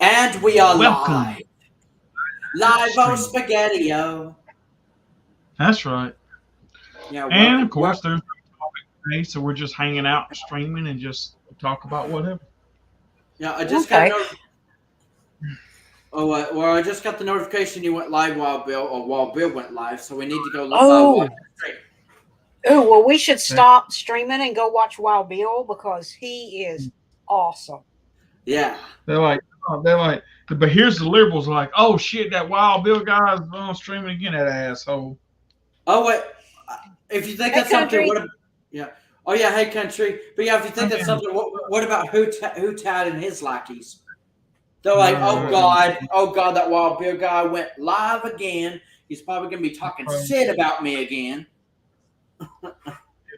And we are Welcome. live. Live on Stream. Spaghetti-O. That's right. Yeah, And of welcome. course, there's no topic today, so we're just hanging out, streaming, and just talk about whatever. Yeah, I just got a Okay. notification. Oh, well, I just got the notification you went live while Bill went live, so we need to go watch Oh, the stream. well, we should Okay. stop streaming and go watch Wild Bill because he is awesome. Yeah. They're like, but here's the liberals like, oh shit, that Wild Bill guy's on streaming again, that asshole. Oh, wait. If you think Hey, that's something, country. yeah. Oh, yeah, hey, country. But yeah, if you think I that's mean, something, what about who Tad and his lackeys? They're like, uh, oh God, that Wild Bill guy went live again. He's probably going to be talking shit about me again. You're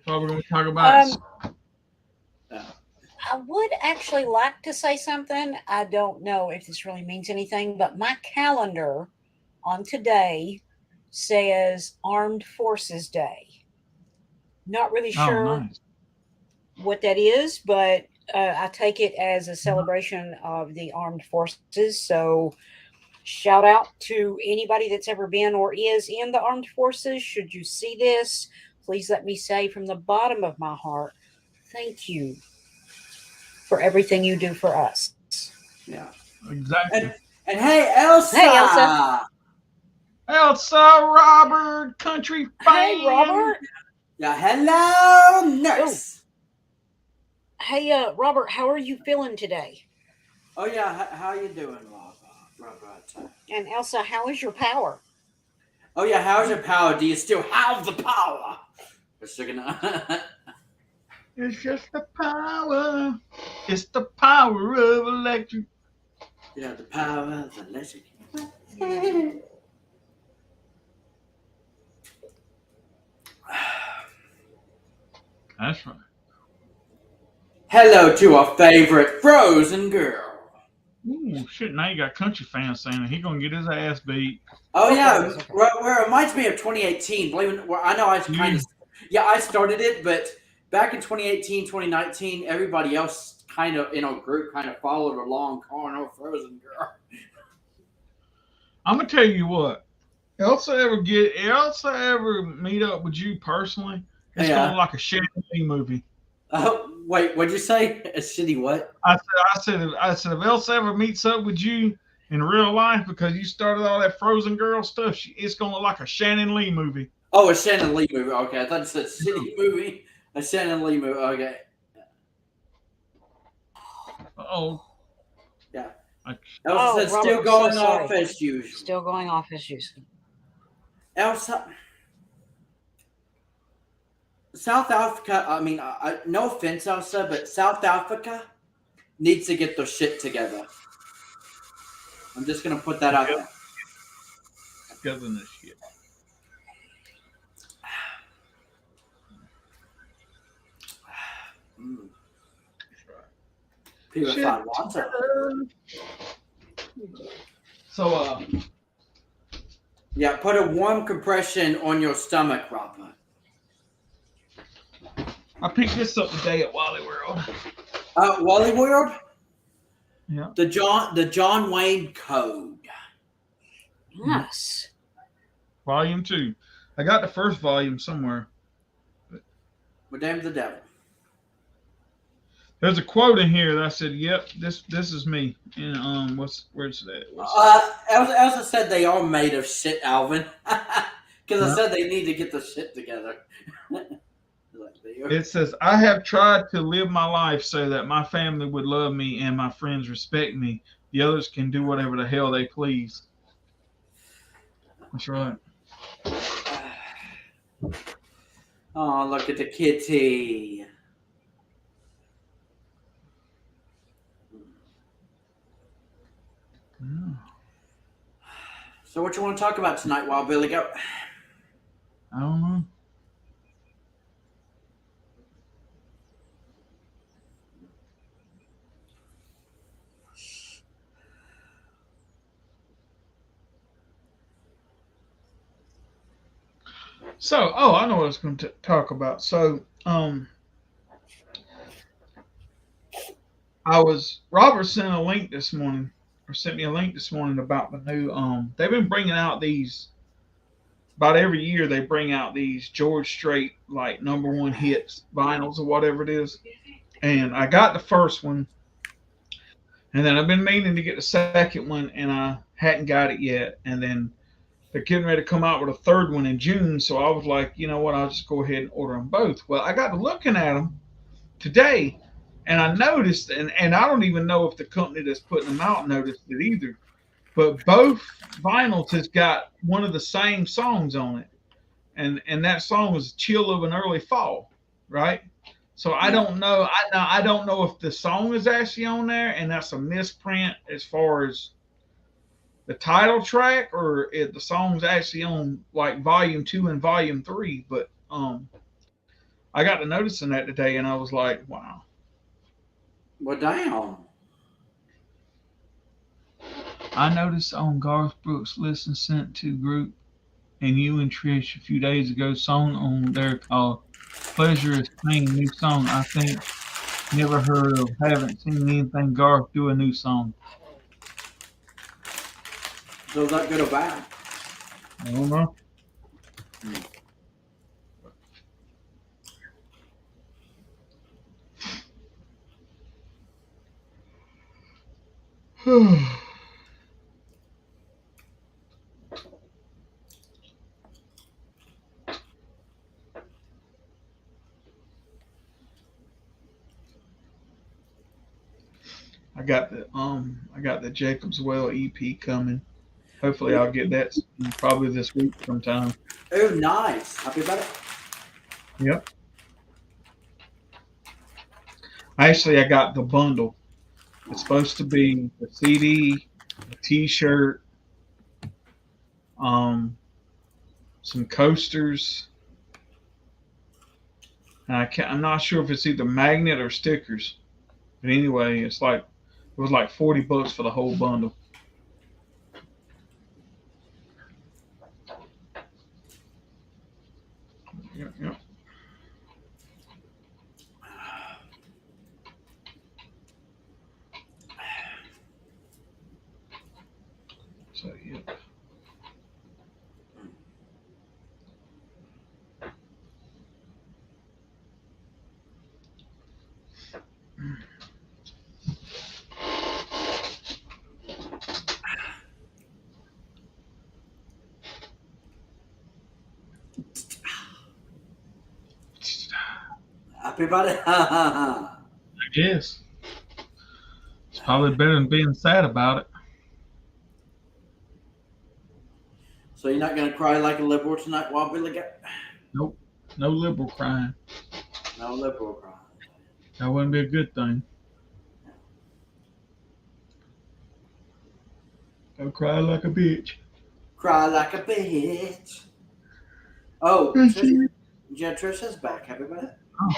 probably going to talk about it. Yeah. I would actually like to say something. I don't know if this really means anything, but my calendar on today says Armed Forces Day. Not really Oh, sure nice. what that is, but I take it as a celebration of the armed forces. So, shout out to anybody that's ever been or is in the armed forces. Should you see this, please let me say from the bottom of my heart, thank you for everything you do for us. Yeah. Exactly. And hey, Elsa. Hey, Elsa. Elsa Robert, country fan. Hey, Robert. Yeah, hello, nurse. Hey, Robert, how are you feeling today? Oh yeah, how you doing, Robert? And Elsa, how is your power? Oh yeah, how's your power? Do you still have the power? We're still gonna. It's just the power. It's the power of electric. Yeah, the power of the electric. That's right. Hello to our favorite Frozen girl. Ooh, shit, now you got country fans saying that he gonna get his ass beat. Oh yeah, Okay. where it reminds me of 2018. Believe it, well, I know I kind of, yeah, I started it, but back in 2018, 2019, everybody else kind of in our group kind of followed along, calling her Frozen girl. I'm gonna tell you what. Elsa ever meet up with you personally? It's gonna Yeah. look like a Shannon Lee movie. Wait, what'd you say? A shitty what? I said, if Elsa ever meets up with you in real life because you started all that Frozen Girl stuff, it's gonna look like a Shannon Lee movie. Oh, a Shannon Lee movie. Okay, I thought it said city movie. A Shannon Lee movie. Okay, Oh, yeah. like, Elsa said Robert, still I'm going so off sorry. as usual. Still going off as usual. Elsa, South Africa. I mean, no offense, Elsa, but South Africa needs to get their shit together. I'm just gonna put that out there. because of this shit. Mm. That's right. Purified water. So, Yeah, put a warm compression on your stomach, Robert. I picked this up today at Wally World. Wally World. Yeah. The John Wayne Code. Yes. Volume 2. I got the first volume somewhere. We're damn the devil. There's a quote in here that I said, "Yep, this is me." And where's that? Elsa said they are made of shit, Alvin. Because I said they need to get the shit together. It says, "I have tried to live my life so that my family would love me and my friends respect me. The others can do whatever the hell they please." That's right. Oh, look at the kitty. Yeah. So what you want to talk about tonight, Wild Billy? Go. I don't know. So, I know what I was going to talk about. So, Robert sent a link this morning sent me a link this morning about the new. They've been bringing out these about every year. They bring out these George Strait like #1 hits vinyls or whatever it is. And I got the first one, and then I've been meaning to get the second one, and I hadn't got it yet. And then they're getting ready to come out with a third one in June, so I was like, you know what? I'll just go ahead and order them both. Well, I got to looking at them today, and I noticed, and I don't even know if the company that's putting them out noticed it either, but both vinyls has got one of the same songs on it, and that song was "Chill of an Early Fall," right? So I don't know. I don't know if the song is actually on there, and that's a misprint as far as the title track, or if the song's actually on like volume 2 and volume 3. But I got to noticing that today, and I was like, wow. Well, damn. I noticed on Garth Brooks' Listen Sent to group and you and Trish a few days ago, song on there called Pleasure is Pain, new song. I think never heard of, haven't seen anything Garth do a new song. So is that good or bad? I don't know. I got the Jacob's Well EP coming. Hopefully I'll get that probably this week sometime. Oh, nice. Happy about it? Yep. Actually, I got the bundle. It's supposed to be the CD, a T-shirt, some coasters. And I'm not sure if it's either magnet or stickers. But anyway, it was like $40 for the whole bundle. Yep. So, yep. Happy about it? I guess. It's probably better than being sad about it. So you're not going to cry like a liberal tonight while we look at... Nope. No liberal crying. No liberal crying. That wouldn't be a good thing. Don't cry like a bitch. Cry like a bitch. Oh, Trish, yeah, Trisha's back. Happy about it? Oh.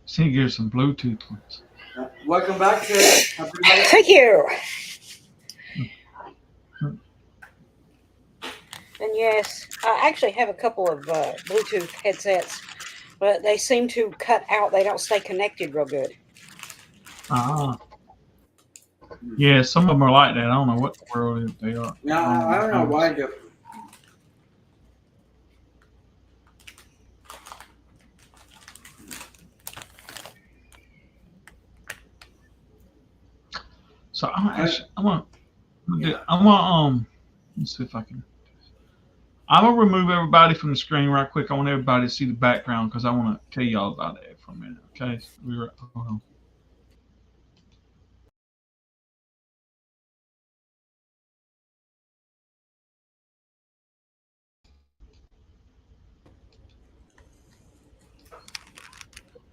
See, here's some Bluetooth ones. Welcome back, Trish. Happy about it? Thank you. And yes, I actually have a couple of Bluetooth headsets, but they seem to cut out. They don't stay connected real good. Yeah, some of them are like that. I don't know what the world they are. Yeah, I don't know why. So let's see if I can. I'm gonna remove everybody from the screen right quick. I want everybody to see the background because I want to tell you all about it for a minute. Okay, hold on.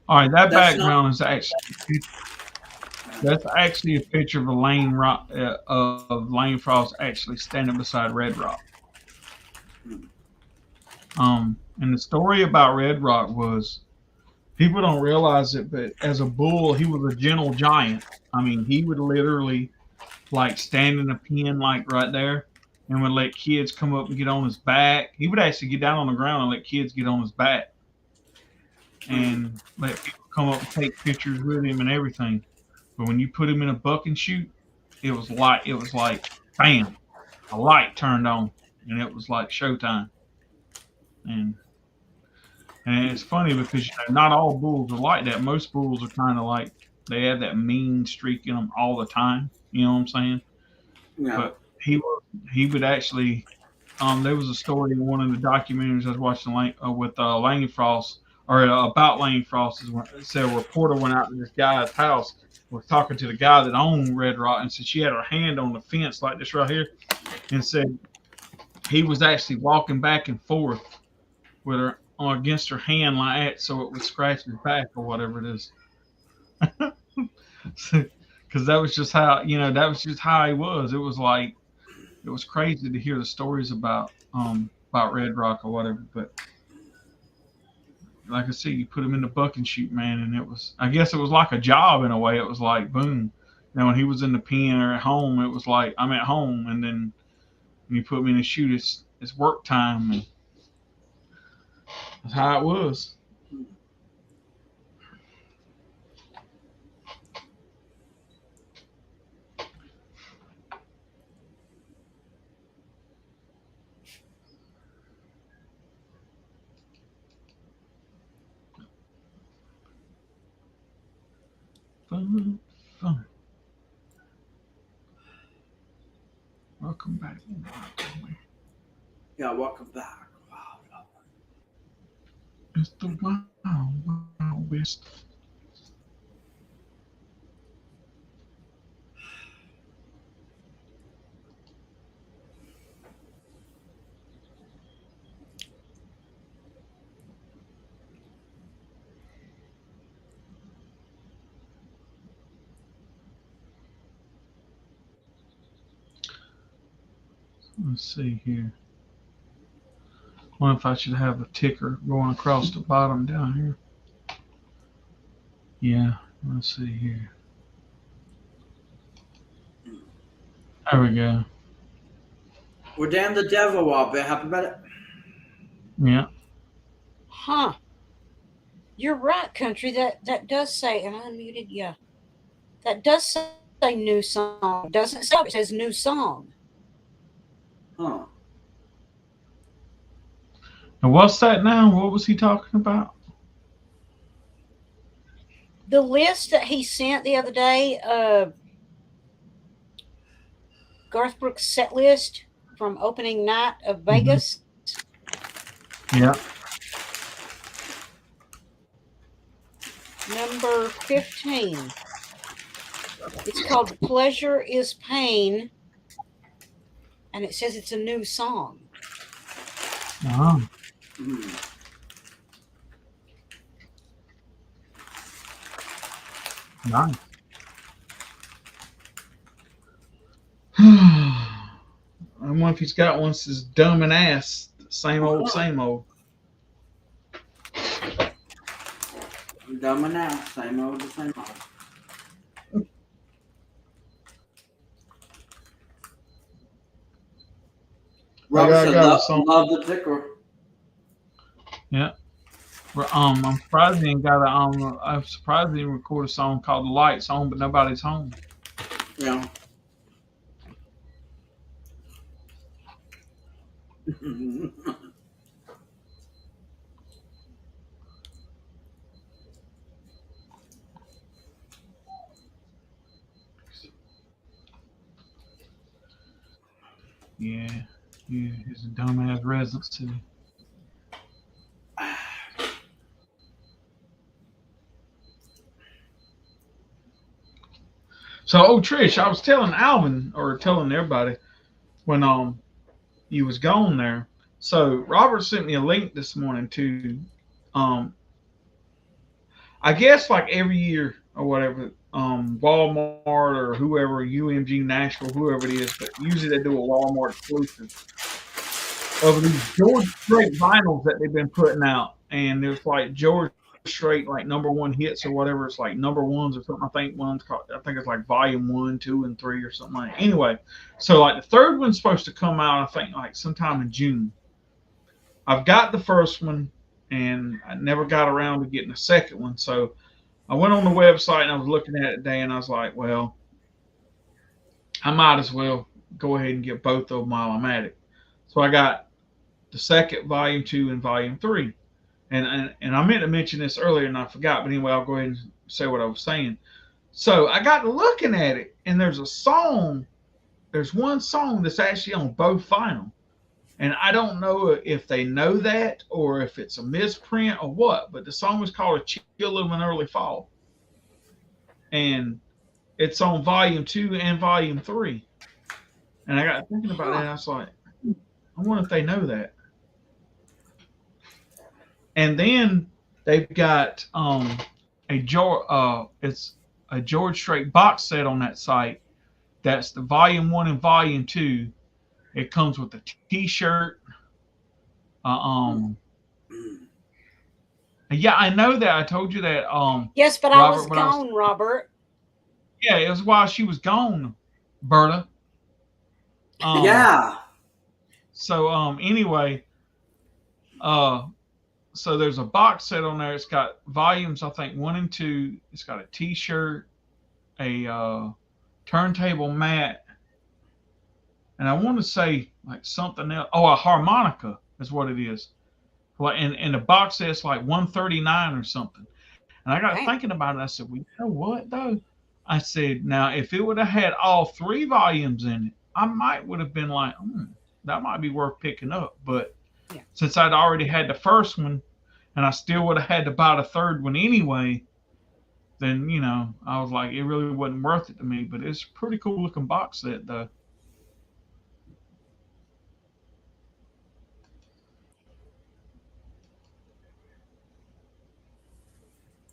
All right, that background is actually that's actually a picture of of Lane Frost actually standing beside Red Rock. And the story about Red Rock was, people don't realize it, but as a bull, he was a gentle giant. I mean, he would literally like stand in a pen like right there, and would let kids come up and get on his back. He would actually get down on the ground and let kids get on his back, and let people come up and take pictures with him and everything. But when you put him in a buck and shoot, it was like bam, a light turned on, and it was like showtime. And it's funny because not all bulls are like that. Most bulls are kind of like they have that mean streak in them all the time. You know what I'm saying? Yeah. But he would actually. There was a story in one of the documentaries I was watching with Lane Frost, or about Lane Frost. It said a reporter went out to this guy's house, was talking to the guy that owned Red Rock, and said she had her hand on the fence like this right here, and said he was actually walking back and forth with her against her hand like that, so it would scratch his back or whatever it is. Because that was just how he was. It was like it was crazy to hear the stories about Red Rock or whatever. But like I said, you put him in the buck and shoot, man, and I guess it was like a job in a way. It was like boom. When he was in the pen or at home, it was like I'm at home, and then when you put me in the shoot, it's work time. And that's how it was. Fun. Welcome back. Yeah, welcome back. Wow. It's the Wild West. Let's see here. I wonder if I should have a ticker going across the bottom down here. Yeah, let's see here. There we go. We're damn the devil a bit. Happy about it? Yeah. Huh. You're right, country. That does say, and I unmuted, yeah. That does say new song. Doesn't say it says new song. Huh. And what's that now? What was he talking about? The list that he sent the other day, Garth Brooks' set list from opening night of Vegas. Yeah. Number 15. It's called Pleasure is Pain. And it says it's a new song. Oh. Nice. I wonder if he's got one that says dumb and ass. Same old, same old. Dumb and ass. Same old, the same old. Robert said, love the ticker. Yeah. I'm surprised he ain't got I'm surprised he didn't record a song called "The Lights On," but nobody's home. Yeah. Yeah, he's a dumbass residence too. So, Trish, I was telling Alvin or telling everybody when you was gone there. So Robert sent me a link this morning to I guess like every year or whatever, Walmart or whoever, UMG Nashville, whoever it is, but usually they do a Walmart exclusive of these George Strait vinyls that they've been putting out, and there's like George Straight like number one hits or whatever. It's like number ones or something. I think it's like volume 1, 2, and 3 or something like that. Anyway, so like the third one's supposed to come out, I think like sometime in June. I've got the first one and I never got around to getting the second one. So I went on the website and I was looking at it today and I was like, well, I might as well go ahead and get both of them while I'm at it. So I got the second, volume 2, and volume 3. And I meant to mention this earlier and I forgot, but anyway, I'll go ahead and say what I was saying. So I got to looking at it, and there's one song that's actually on both vinyl. And I don't know if they know that or if it's a misprint or what, but the song was called A Chill of an Early Fall. And it's on volume 2 and volume 3. And I got thinking about it, and I was like, I wonder if they know that. And then they've got it's a George Strait box set on that site. That's the volume 1 and volume 2. It comes with a T-shirt. Yeah, I know that. I told you that. Yes, but Robert, I was gone, Robert. Yeah, it was while she was gone, Berta. Yeah. So anyway, so there's a box set on there. It's got volumes, I think 1 and 2. It's got a T-shirt, a turntable mat, and I want to say like something else. Oh, a harmonica is what it is. Well, and the box set's like $139 or something. And I got thinking about it. I said, well, you know what though? I said, now if it would have had all 3 volumes in it, I would have been like, that might be worth picking up. But since I'd already had the first one, and I still would have had to buy the third one anyway, then, you know, I was like, it really wasn't worth it to me. But it's a pretty cool looking box set, though.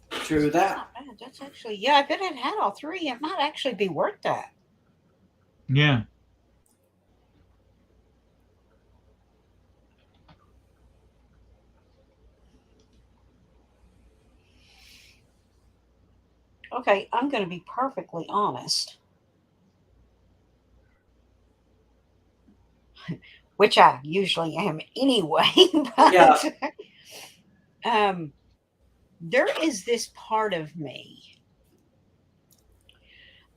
True that. That's actually, if it had all 3, it might actually be worth that. Yeah. Okay, I'm going to be perfectly honest, which I usually am anyway. But, there is this part of me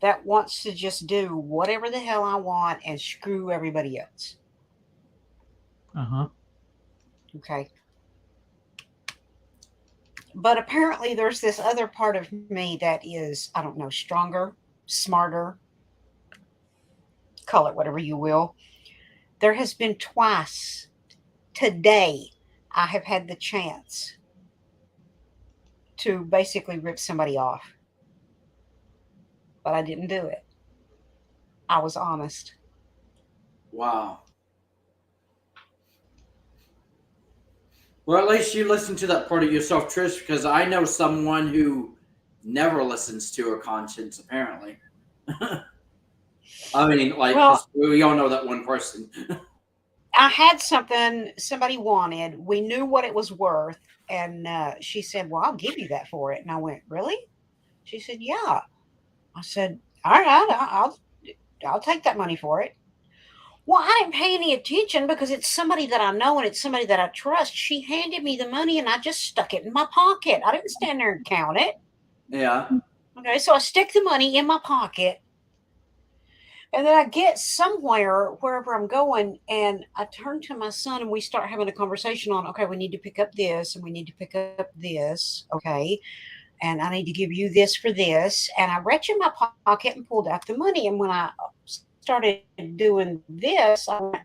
that wants to just do whatever the hell I want and screw everybody else. Okay. But apparently there's this other part of me that is, I don't know, stronger, smarter, call it whatever you will. There has been twice today I have had the chance to basically rip somebody off. But I didn't do it. I was honest. Wow. Well, at least you listen to that part of yourself, Trish, because I know someone who never listens to her conscience, apparently. I mean, like, we all know that one person. I had something somebody wanted. We knew what it was worth. And she said, well, I'll give you that for it. And I went, really? She said, yeah. I said, all right, I'll take that money for it. Well, I didn't pay any attention because it's somebody that I know and it's somebody that I trust. She handed me the money and I just stuck it in my pocket. I didn't stand there and count it. Yeah. Okay, so I stick the money in my pocket. And then I get somewhere, wherever I'm going, and I turn to my son and we start having a conversation on, okay, we need to pick up this and we need to pick up this. Okay. And I need to give you this for this. And I reached in my pocket and pulled out the money. And when I started doing this, I went,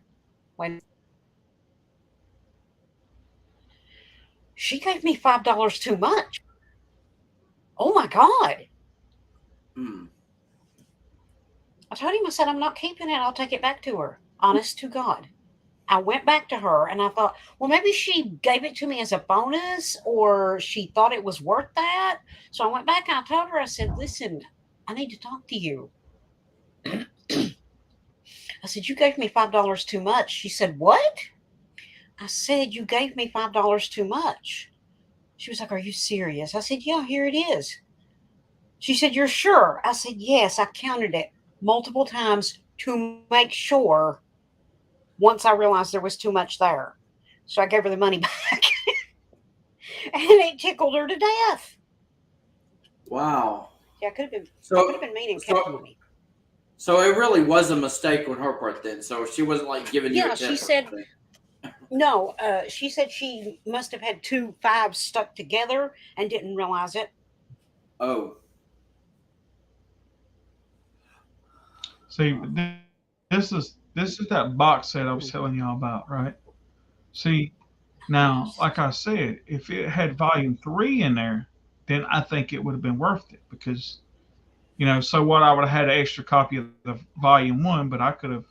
wait. She gave me $5 too much. Oh my God. I told him, I said, I'm not keeping it. I'll take it back to her. Honest to God. I went back to her and I thought, well, maybe she gave it to me as a bonus or she thought it was worth that. So I went back and I told her, I said, listen, I need to talk to you. I said, you gave me $5 too much. She said, what? I said, you gave me $5 too much. She was like, "Are you serious?" I said, "Yeah, here it is." She said, "You're sure?" I said, "Yes, I counted it multiple times to make sure once I realized there was too much there." So I gave her the money back. And it tickled her to death. Wow. Yeah, I could have So, been mean and kept the so, money. so it really was a mistake on her part then. So she wasn't like giving you a Yeah, tip she or said something. no. She said she must have had two fives stuck together and didn't realize it. Oh, See, this is that box set I was telling y'all about, right? See, now, like I said, if it had volume three in there, then I think it would have been worth it because so what I would have had an extra copy of the volume one, but I could have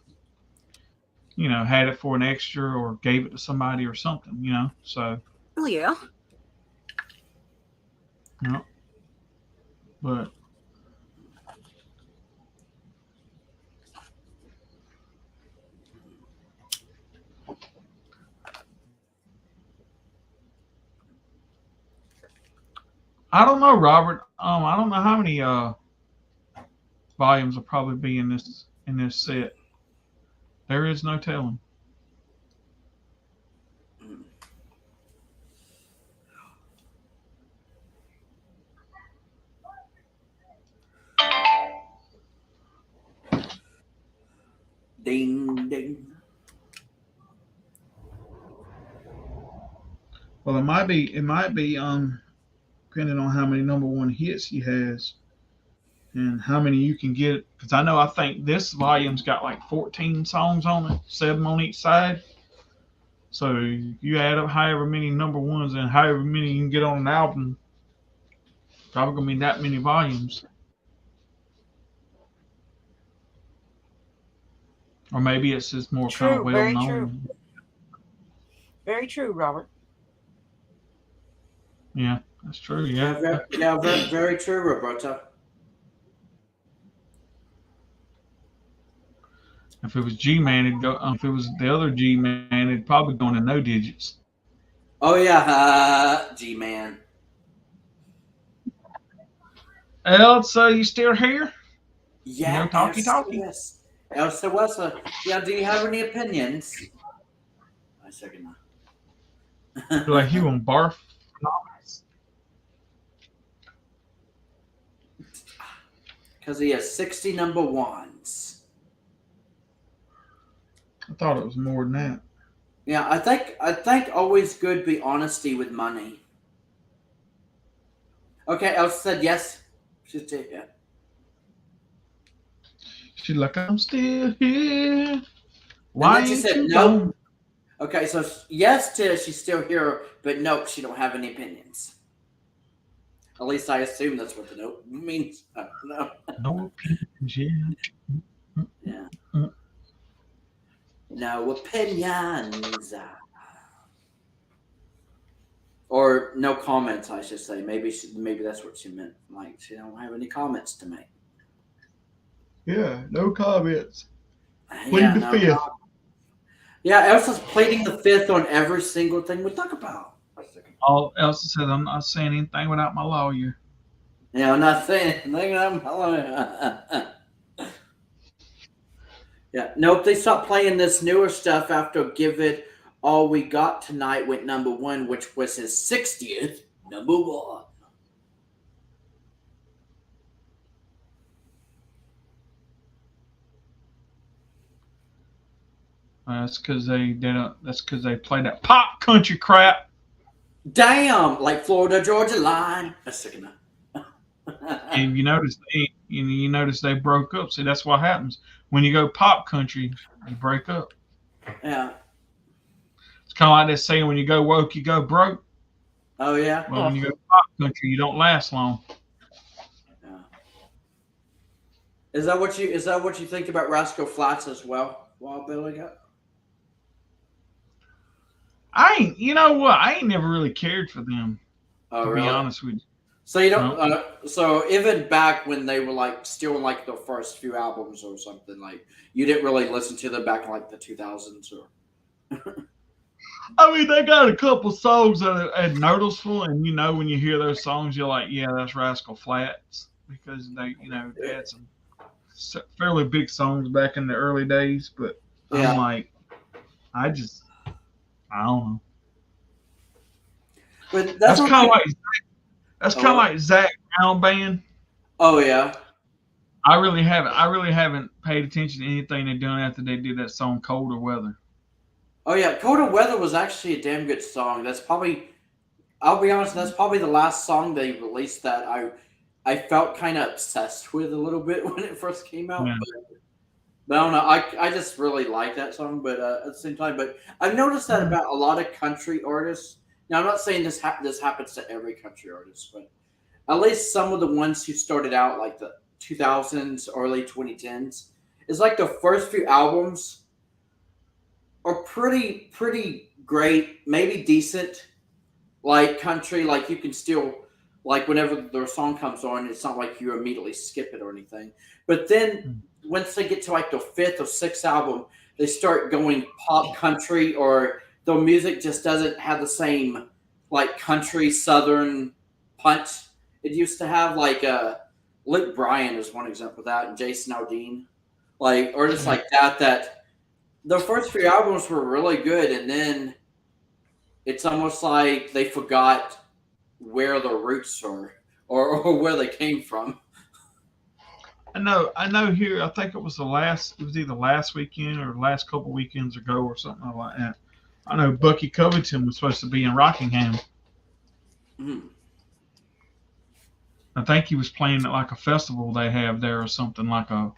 had it for an extra or gave it to somebody or something. So Oh yeah. you know, but I don't know, Robert. I don't know how many volumes will probably be in this set. There is no telling. ding, ding. Well, it might be depending on how many number one hits he has and how many you can get. Because I think this volume's got like 14 songs on it, 7 on each side. So you add up however many number ones and however many you can get on an album, probably gonna be that many volumes. Or maybe it's just more kind of True, well very true. known. Very true, Robert. Yeah, that's true. Yeah, Yeah. very, very true, Roberta. If it was G Man, it'd go. If it was the other G Man, it'd probably go into no digits. Oh yeah, G man. Elsa, you still here? Yeah, No talkie talkie. Elsa Wessa. Yeah, do you have any opinions? I second Feel like you that. gonna barf? Because he has 60 number ones. I thought it was more than that. Yeah, I think always good be honesty with money. Okay, Elsa said yes. She's still here. She's like, I'm still here. And Why then she ain't said you nope. gone? Okay, so yes to she's still here, but nope, she don't have any opinions. At least I assume that's what the nope means. No. No opinions, yeah. Yeah. Mm. No opinions. Or no comments, I should say. Maybe that's what she meant. Like she don't have any comments to make. Yeah, no comments. Plead Yeah, the no. fifth. Yeah, Elsa's pleading the fifth on every single thing we talk about. All Elsa says, I'm not saying anything without my lawyer. Yeah, I'm not saying anything. Yeah, nope. They stopped playing this newer stuff after "Give It All We Got Tonight" went number one, which was his 60th number one. That's because they didn't. That's because they play that pop country crap. Damn, like Florida Georgia line. That's sick enough. And you notice they broke up. See, that's what happens when you go pop country. You break up. Yeah. It's kind of like that saying: when you go woke, you go broke. Oh yeah. Well, when you go pop country, you don't last long. Yeah. Is that what you think about Rascal Flats as well? Wild Billy got. You know what? I ain't never really cared for them, Oh to be really? honest with you. So you don't. No, So even back when they were like still in like the first few albums or something, like you didn't really listen to them back in like the 2000s or. I mean, they got a couple songs that are noticeable, and when you hear those songs, you're like, yeah, that's Rascal Flatts because they had some fairly big songs back in the early days. But I'm Yeah. like, I don't know. But That's what kind of people- like Zach Brown Band. Oh yeah. I really haven't paid attention to anything they're doing after they did that song "Colder Weather." Oh yeah. Colder Weather was actually a damn good song. That's probably. I'll be honest. That's probably the last song they released that I felt kind of obsessed with a little bit when it first came out. Yeah. But I don't know. I just really like that song. But at the same time, but I've noticed that about a lot of country artists. Now I'm not saying this happens to every country artist, but at least some of the ones who started out like the 2000s, early 2010s, is like the first few albums are pretty great, maybe decent, like country. Like you can still like whenever their song comes on, it's not like you immediately skip it or anything. But then once they get to like the fifth or sixth album, they start going pop country, or the music just doesn't have the same like country southern punch it used to have. Like Luke Bryan is one example of that, and Jason Aldean, like artists like that. That the first few albums were really good, and then it's almost like they forgot where their roots are or where they came from. I know. Here, I think it was either last weekend or last couple weekends ago or something like that. I know Bucky Covington was supposed to be in Rockingham. Mm. I think he was playing at like a festival they have there or something, like a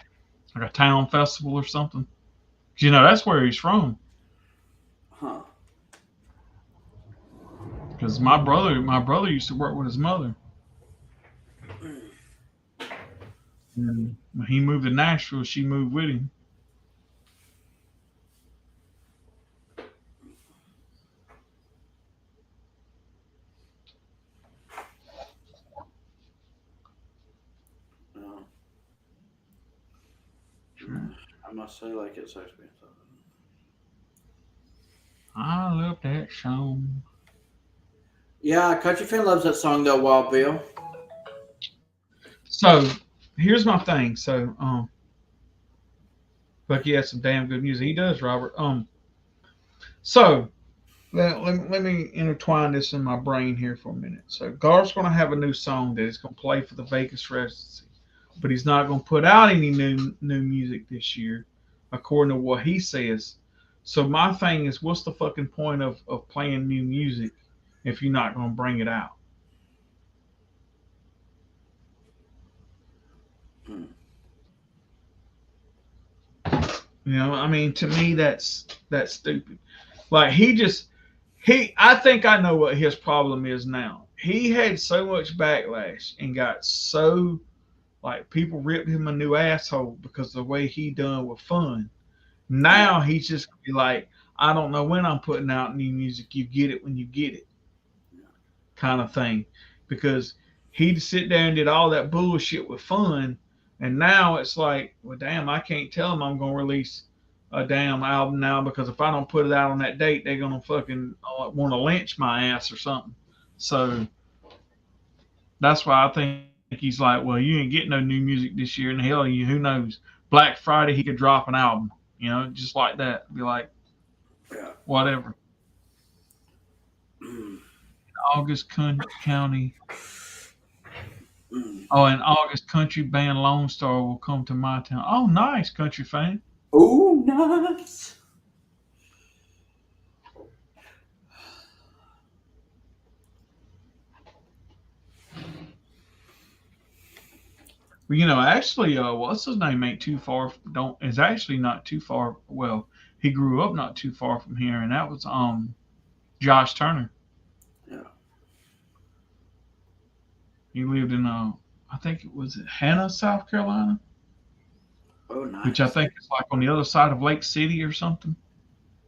town festival or something. 'Cause, that's where he's from. Huh. Because my brother used to work with his mother. And when he moved to Nashville, she moved with him. No. I must say, like it's actually something. I love that song. Yeah, Country Fan loves that song though, Wild Bill. So here's my thing. So Bucky has some damn good music. He does, Robert. So let me intertwine this in my brain here for a minute. So Garth's going to have a new song that he's going to play for the Vegas residency, but he's not going to put out any new music this year, according to what he says. So my thing is, what's the fucking point of playing new music if you're not going to bring it out? Hmm. I mean, to me, that's stupid. Like I think I know what his problem is now. He had so much backlash and got so, like, people ripped him a new asshole because of the way he done with fun. Now he's just gonna be like, I don't know when I'm putting out new music. You get it when you get it, kind of thing. Because he'd sit there and did all that bullshit with fun, and now it's like, well, damn, I can't tell him I'm gonna release a damn album now because if I don't put it out on that date, they're gonna fucking want to lynch my ass or something. So that's why I think he's like, well, you ain't getting no new music this year, and hell, who knows? Black Friday he could drop an album, just like that. Be like, Yeah. whatever. August County. Oh, in August, country band Lone Star will come to my town. Oh, nice, country fan. Oh, nice. Well, actually, what's his name ain't too far. Is actually not too far. Well, he grew up not too far from here, and that was Josh Turner. Yeah. He lived in I think it was Hannah, South Carolina. Oh, nice. Which I think is like on the other side of Lake City or something.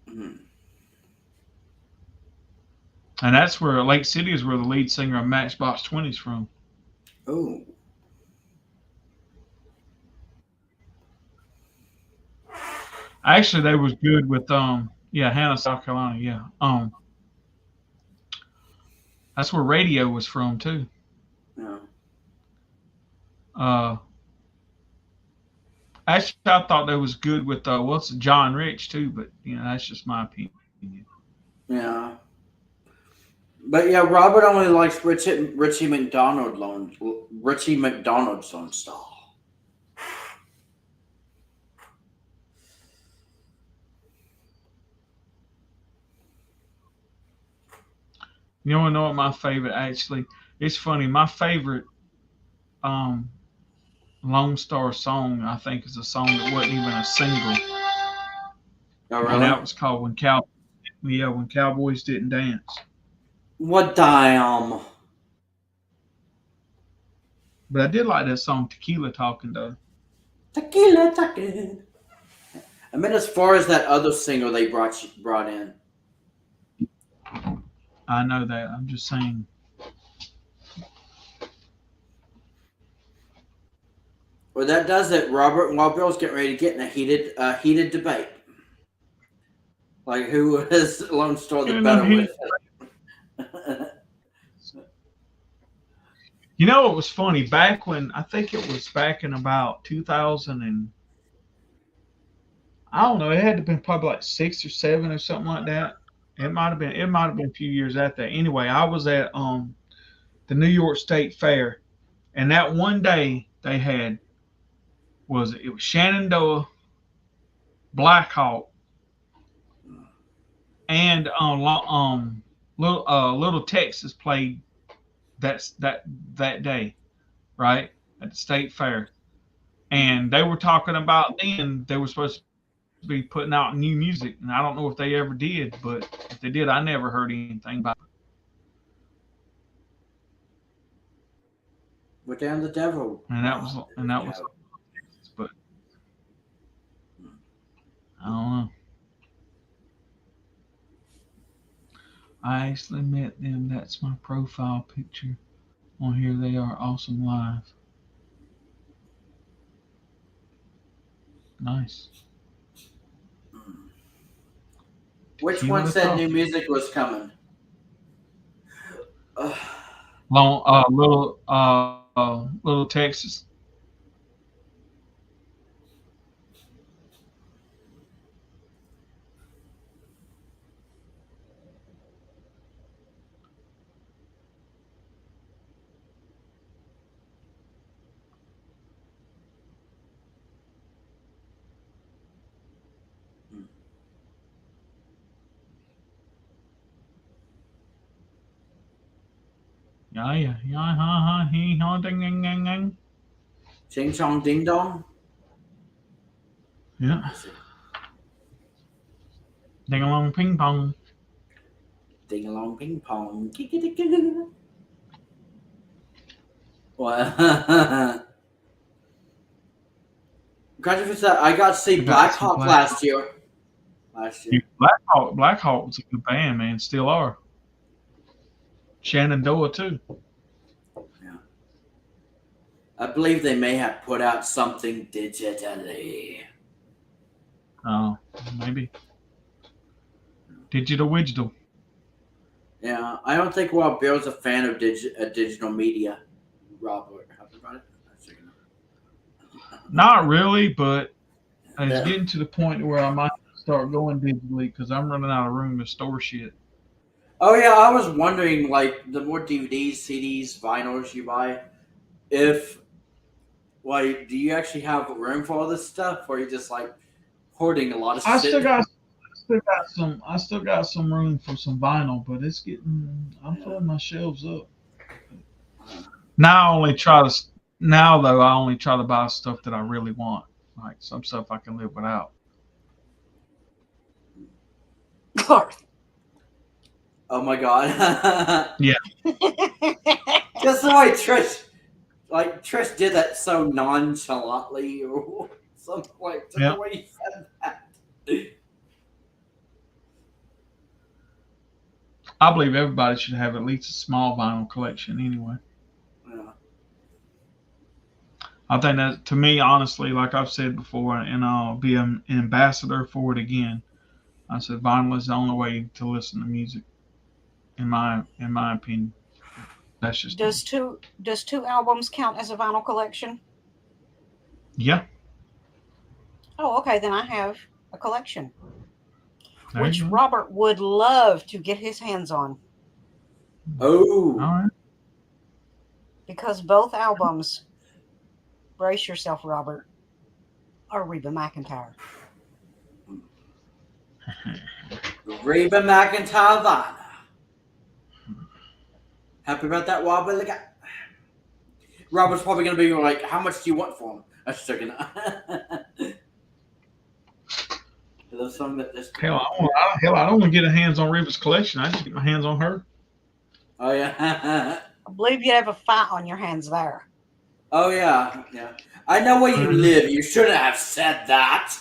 Mm. And that's where Lake City is where the lead singer of Matchbox 20 is from. Oh. Actually, they was good with Yeah, Hannah, South Carolina. Yeah. That's where radio was from too. Yeah. Uh, actually, I thought that was good with what's John Rich too, but that's just my opinion. Yeah. But yeah, Robert only likes Richie McDonald's own style. You want to know what my favorite actually? It's funny. My favorite um Lone Star song I think is a song that wasn't even a single, Oh and really? that was called when Cowboys didn't dance. What damn? But I did like that song Tequila Talking though. Tequila talking. I mean, as far as that other singer they brought in. I know that. I'm just saying. Well, that does it, Robert. While Bill's getting ready to get in a heated debate, like who is Lone Star the You know, better he, with? you know, it was funny back when I think it was back in about 2000 and I don't know. It had to have been probably like 6 or 7 or something like that. It might have been. It might have been a few years after that. Anyway, I was at the New York State Fair, and that one day they had it was Shenandoah, Black Hawk, and Little Texas played that day, right at the State Fair, and they were talking about then they were supposed to be putting out new music, and I don't know if they ever did, but if they did, I never heard anything about it. But damn the devil. And that was, but I don't know. I actually met them. That's my profile picture on here. They are awesome live. Nice. Which Tequila one said new Talking. music was coming? Ugh. Long, little Texas. Yeah, yeah, yeah, ha, ha, he, ha, ding, ding, ding, ding. Ching chong ding dong. Yeah, ding along, ping pong. Ding along ping pong. Well, I got to see I got to Black see Hawk Black last year. Last year. Black Hawk was a good band, man. Still are. Shenandoah too. Yeah. I believe they may have put out something digitally. Oh, maybe digital. Yeah, I don't think Wild Bill's a fan of digital media. Robert, have you got it? Not really, but it's Yeah. getting to the point where I might start going digitally because I'm running out of room to store shit. Oh yeah, I was wondering, like, the more DVDs, CDs, vinyls you buy, if like, do you actually have room for all this stuff, or are you just like hoarding a lot of I still shit? got I still got some room for some vinyl, but I'm filling my shelves up. Now I only try to now though I only try to buy stuff that I really want. Like some stuff I can live without. Garth. Oh my god! Yeah. Just the way Trish did that so nonchalantly, or something like just Yeah. the way he said that. I believe everybody should have at least a small vinyl collection anyway. Yeah. I think that to me, honestly, like I've said before, and I'll be an ambassador for it again. I said vinyl is the only way to listen to music, in my opinion. That's just me. Does two albums count as a vinyl collection? Yeah. Oh, okay. Then I have a collection, There which you go. Robert would love to get his hands on All Oh, right. because both albums, brace yourself, Robert, are Reba McEntire. Reba McEntire vinyl. Happy about that, Wobbly guy. Robert's probably gonna be like, "How much do you want for him?" I'm just joking. There's some that just. I don't want to get a hands on Reba's collection. I just get my hands on her. Oh yeah. I believe you have a fight on your hands there. Oh yeah. Yeah. I know where you live. You shouldn't have said that.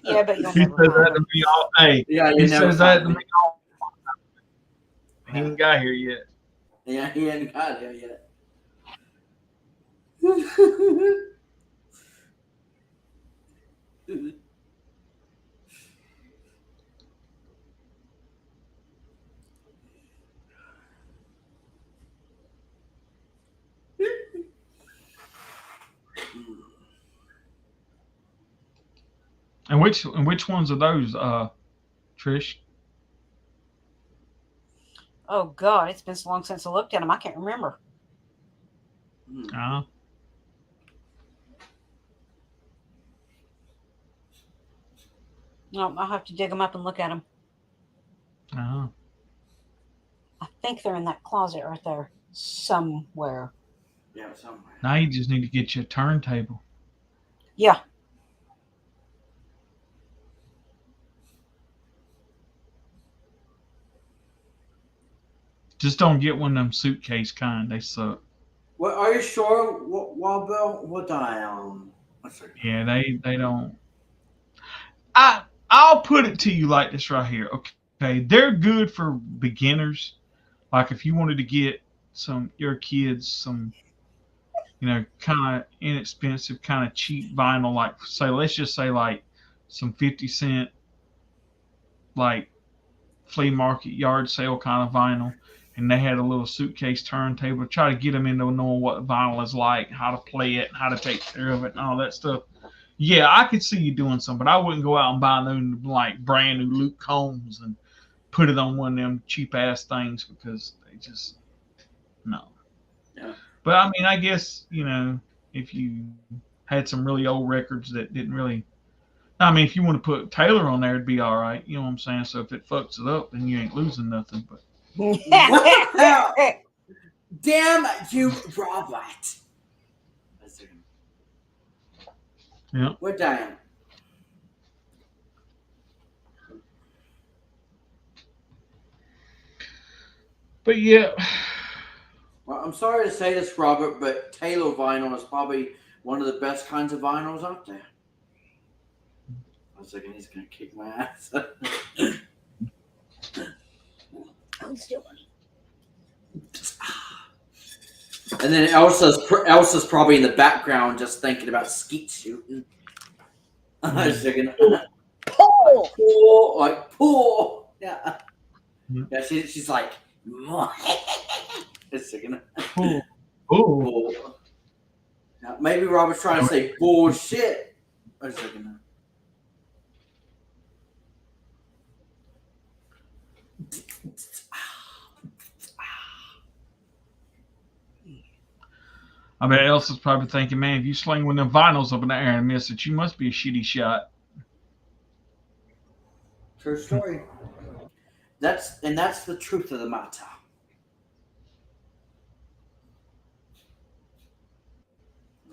Yeah, but you'll He never says find that them. to me all. Hey, Yeah, you he never says that find to me. me all. He ain't got here yet. Yeah, he ain't got here yet. And which ones are those, Trish? Oh God, it's been so long since I looked at them. I can't remember. Uh, No, I'll have to dig them up and look at them. uh. I think they're in that closet right there somewhere. Yeah, somewhere. Now you just need to get you a turntable. Yeah. Just don't get one of them suitcase kind. They suck. What are you sure, Wobble? What I Let's see. Yeah, they don't. I'll put it to you like this right here. Okay, they're good for beginners. Like if you wanted to get your kids some, kind of inexpensive, kind of cheap vinyl, like say let's just say like some 50 cent like flea market yard sale kind of vinyl, and they had a little suitcase turntable. Try to get them into knowing what vinyl is like, how to play it, how to take care of it, and all that stuff. Yeah, I could see you doing some, but I wouldn't go out and buy new like brand new Luke Combs and put it on one of them cheap ass things because they just no. Yeah. But I mean, I guess if you had some really old records that didn't really. I mean, if you want to put Taylor on there, it'd be all right. You know what I'm saying? So if it fucks it up, then you ain't losing nothing. But What the hell? Damn you, Robert. Let's see. yeah. What damn? But yeah, Well, I'm sorry to say this, Robert, but Taylor vinyl is probably one of the best kinds of vinyls out there. I was thinking he's gonna kick my ass. And then Elsa's probably in the background just thinking about skeet shooting. I was thinking, Pull! pool. Yeah. Yeah. Yeah, she's like, it's thinking, ooh, bull. Now, maybe Robert's trying to say bullshit. I was thinking, I bet Elsa's probably thinking, man, if you sling one of them vinyls up in the air and miss it, you must be a shitty shot. true story. That's the truth of the matter.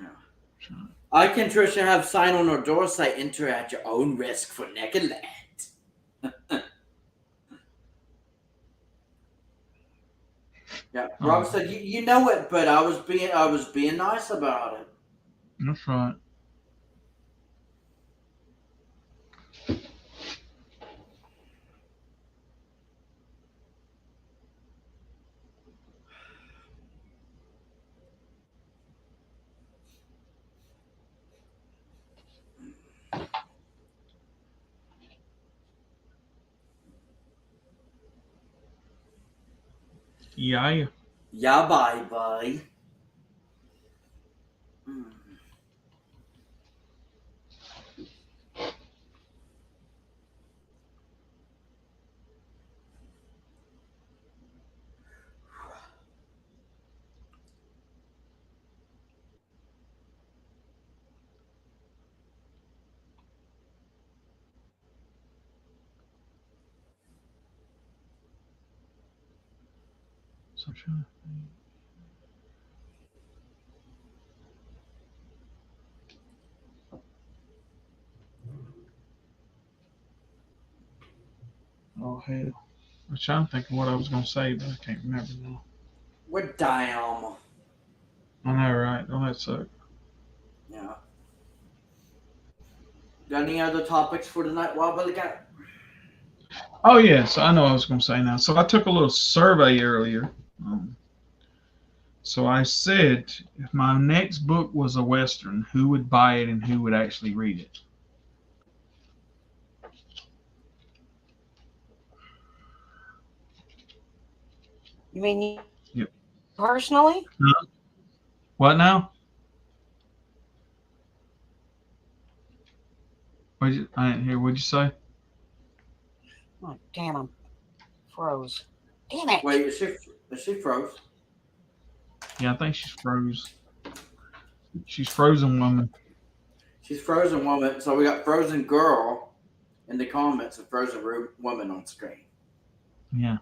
Yeah. I can Trisha have sign on our door say enter at your own risk for neck and land. Yeah, Robert said you know it, but I was being nice about it. That's right. Yeah. Yeah, bye, bye. Mm. Sunshine. Oh hell! I'm trying to think of what I was gonna say, but I can't remember now. We're down. I know, right? Oh, that sucks. Yeah. Got any other topics for tonight, Wild Billy Cat? Oh yes, I know what I was gonna say now. So I took a little survey earlier. Um, so I said, if my next book was a western, who would buy it and who would actually read it? You mean Yep. personally? What now? I didn't hear. What'd you say? Oh, damn, I'm froze. Damn it. Wait, is she froze? Yeah, I think she's froze. She's frozen woman. She's Frozen Woman. So we got Frozen Girl in the comments and Frozen Woman on screen. Yeah.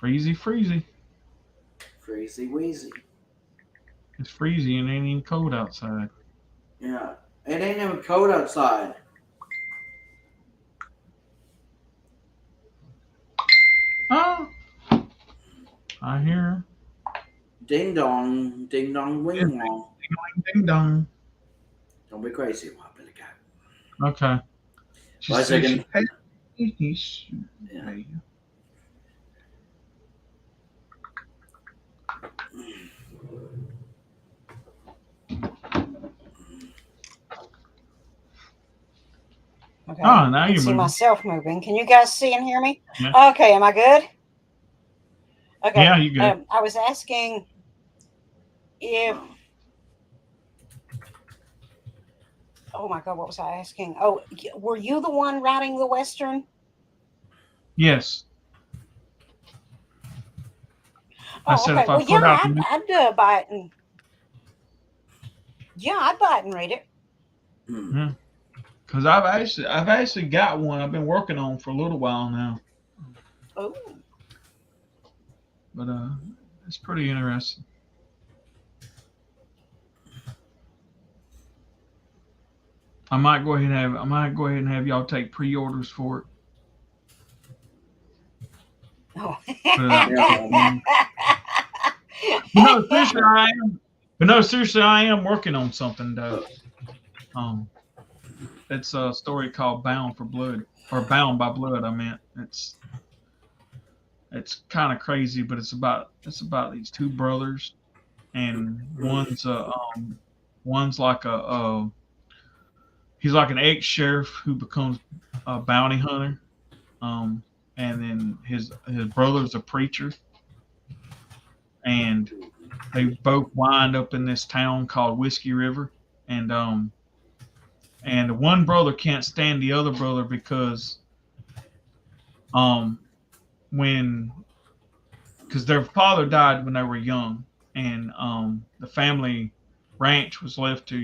Freezy, freezy. Freezy Weezy. It's freezy and it ain't even cold outside. Yeah. It ain't even cold outside. Oh, I hear her. Ding dong, wing wong. Ding dong. Don't be crazy, Wild Billy Cat. Okay. She Why said second? Yeah. Okay. Oh, now I can you're see moving. myself moving. Can you guys see and hear me? Yeah. Okay, am I good? Okay. Yeah, you good. I was asking if. Oh my God, what was I asking? Oh, were you the one writing the Western? Yes. I Oh, said okay. if I Well, put yeah, out I'd buy it and I'd buy it and read it. Mm. because I've actually got one I've been working on for a little while now. Oh, But it's pretty interesting. I might go ahead and have y'all take pre-orders for it. oh. Put it out. No, seriously, I am. But no, seriously, I am working on something though. It's a story called Bound for Blood or Bound by Blood. I meant it's kind of crazy, but it's about these two brothers, and one's like he's like an ex-sheriff who becomes a bounty hunter, and then his brother's a preacher, and they both wind up in this town called Whiskey River, and one brother can't stand the other brother because because their father died when they were young, and the family ranch was left to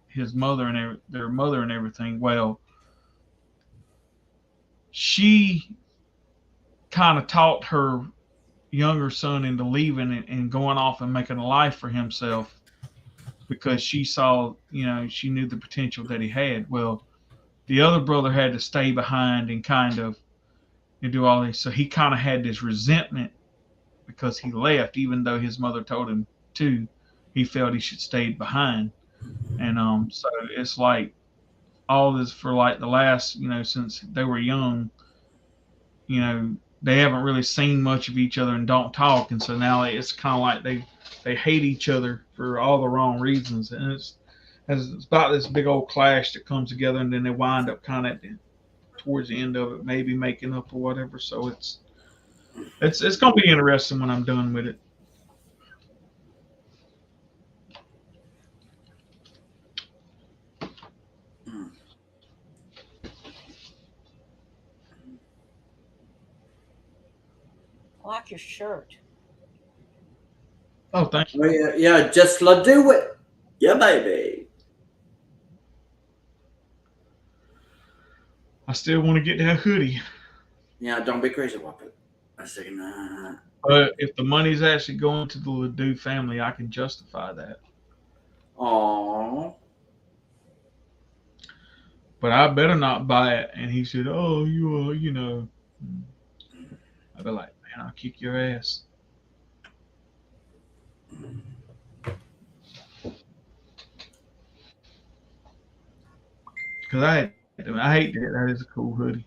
his mother and their mother and everything. Well, she kind of taught her younger son into leaving and going off and making a life for himself because she saw, she knew the potential that he had. Well, the other brother had to stay behind and kind of do all this. So he kind of had this resentment because he left, even though his mother told him to. He felt he should stay behind. And so it's like all this for like the last, since they were young, they haven't really seen much of each other and don't talk. And so now it's kind of like they hate each other for all the wrong reasons. And it's about this big old clash that comes together, and then they wind up kind of towards the end of it, maybe making up or whatever. So it's gonna be interesting when I'm done with it. I like your shirt. Oh, thank you. Oh yeah, yeah. Just let do it. Yeah, baby. I still want to get that hoodie. Yeah, don't be crazy about it. I say nah. But if the money's actually going to the Ledoux family, I can justify that. Aww. But I better not buy it. And he said, "Oh, you know." I'd be like, "Man, I'll kick your ass." Because I hate that. That is a cool hoodie.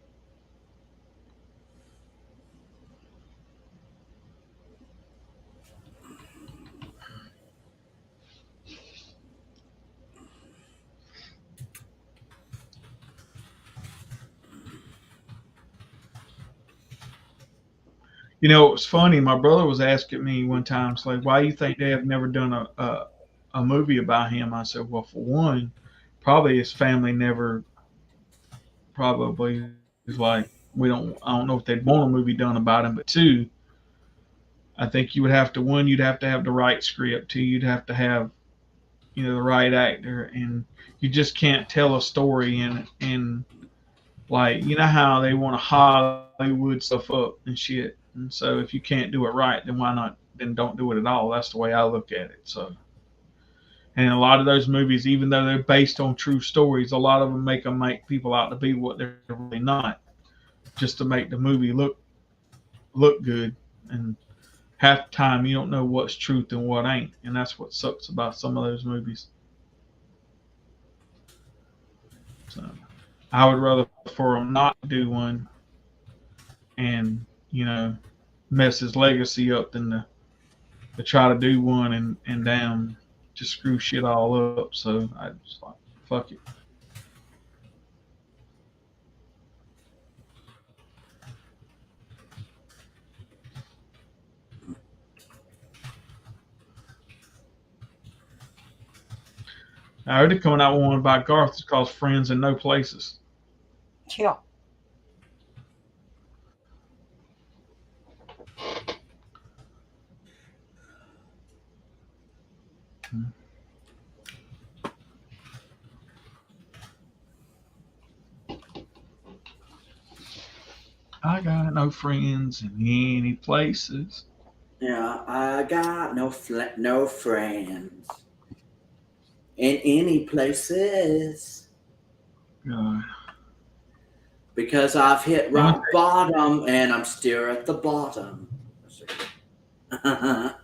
You know, it's funny. My brother was asking me one time, it's like, why do you think they have never done a movie about him? I said, well, for one, probably his family never probably is like, I don't know if they'd want a movie done about him, but two, I think you would have to, one, you'd have to have the right script. Two, you'd have to have, the right actor, and you just can't tell a story in like, how they want to Hollywood stuff up and shit. And so if you can't do it right, then why not? Then don't do it at all. That's the way I look at it. So, and a lot of those movies, even though they're based on true stories, a lot of them make people out to be what they're really not, just to make the movie look good. And half the time, you don't know what's truth and what ain't, and that's what sucks about some of those movies. So, I would rather for him not do one, and mess his legacy up than to try to do one and damn just screw shit all up. So I just like, fuck it. I heard it coming out with one by Garth. It's called Friends in No Places. Yeah. I got no friends in any places. Yeah, I got no friends in any places God. because I've hit rock bottom and I'm still at the bottom. Well,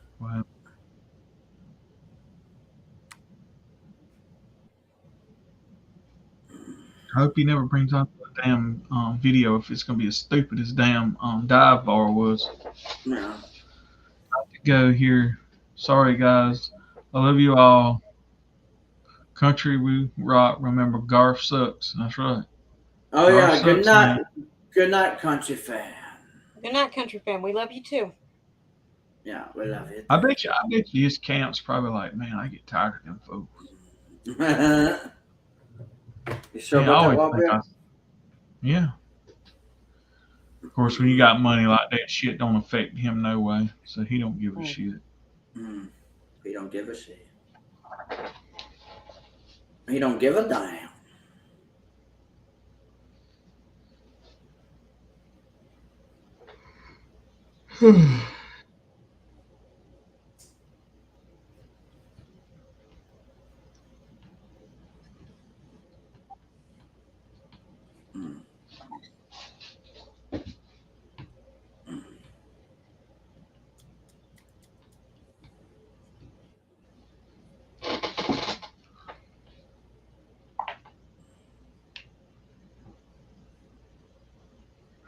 I hope he never brings up the damn video if it's going to be as stupid as damn dive bar was. Yeah. Go here. Sorry, guys. I love you all. Country we rock. Remember, Garth sucks. That's right. Oh Garth yeah. Good sucks, night. man. Good night, country fan. Good night, country fan. We love you too. Yeah, we love you. I bet you his camp's probably like, man, I get tired of them folks. You sure Yeah, I about always that, think Bob? yeah. Of course, when you got money like that, shit don't affect him no way. So he don't give a shit. He don't give a shit. He don't give a damn.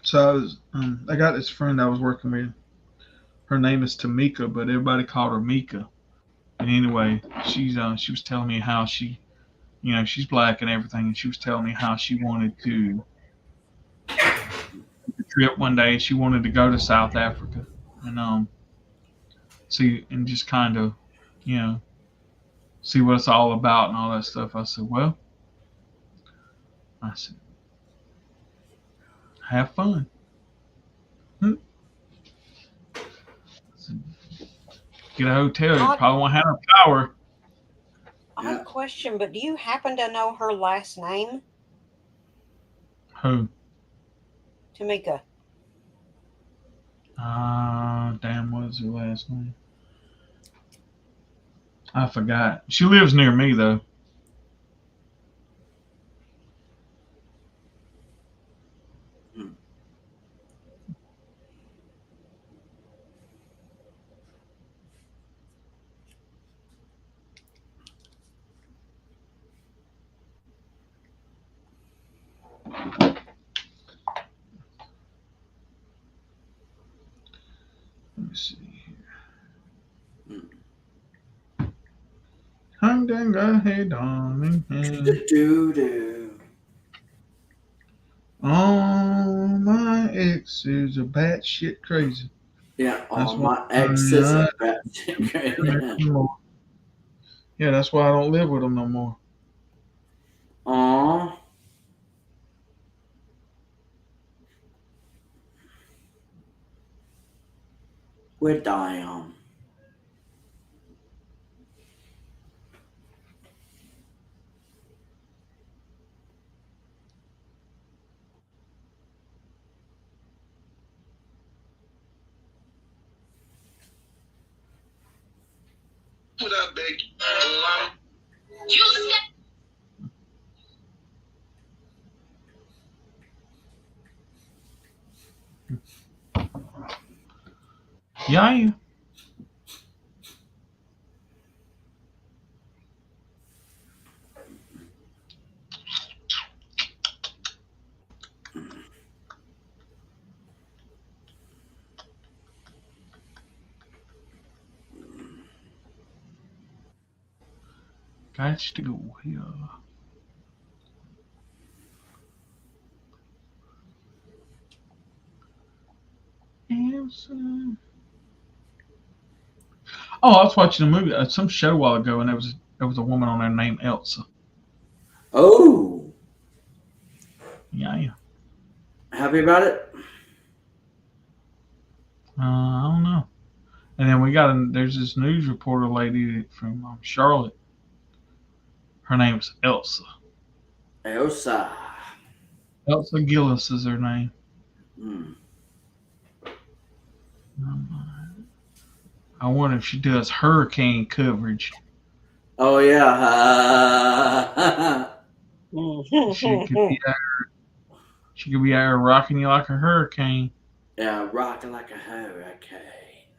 So I got this friend I was working with. Her name is Tamika, but everybody called her Mika. And anyway, she was telling me how she's black and everything, and she was telling me how she wanted to trip one day. She wanted to go to South Africa and see and just kind of, you know, see what it's all about and all that stuff. I said, well, I said, have fun. I said, get a hotel. You probably won't have no power. Odd question, but do you happen to know her last name? Who? Tamika. Damn, what is her last name? I forgot. She lives near me though. Let me see here. Hang down, go ahead, darling. All my exes are batshit crazy. Yeah, all my exes are batshit crazy. Yeah, that's why I don't live with them no more. Aww. We're dying. What up, big? Yeah. Got to go here. Oh, I was watching a movie, some show a while ago, and there was a woman on there named Elsa. Oh. Yeah. Happy about it? I don't know. And then there's this news reporter lady from Charlotte. Her name's Elsa. Elsa. Elsa Gillis is her name. I wonder if she does hurricane coverage. Oh yeah. She could be out there rocking you like a hurricane. Yeah, rocking like a hurricane.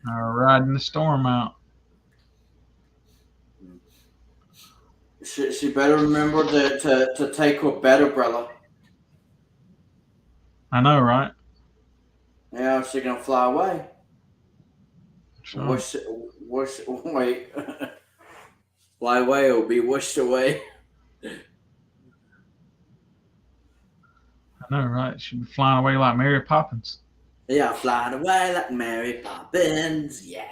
Or riding the storm out. She better remember to take her bed umbrella. I know, right? Yeah, she's gonna fly away. Sure. Wait. Fly away or be wished away. I know, right? She'd be flying away like Mary Poppins. Yeah, flying away like Mary Poppins. Yeah.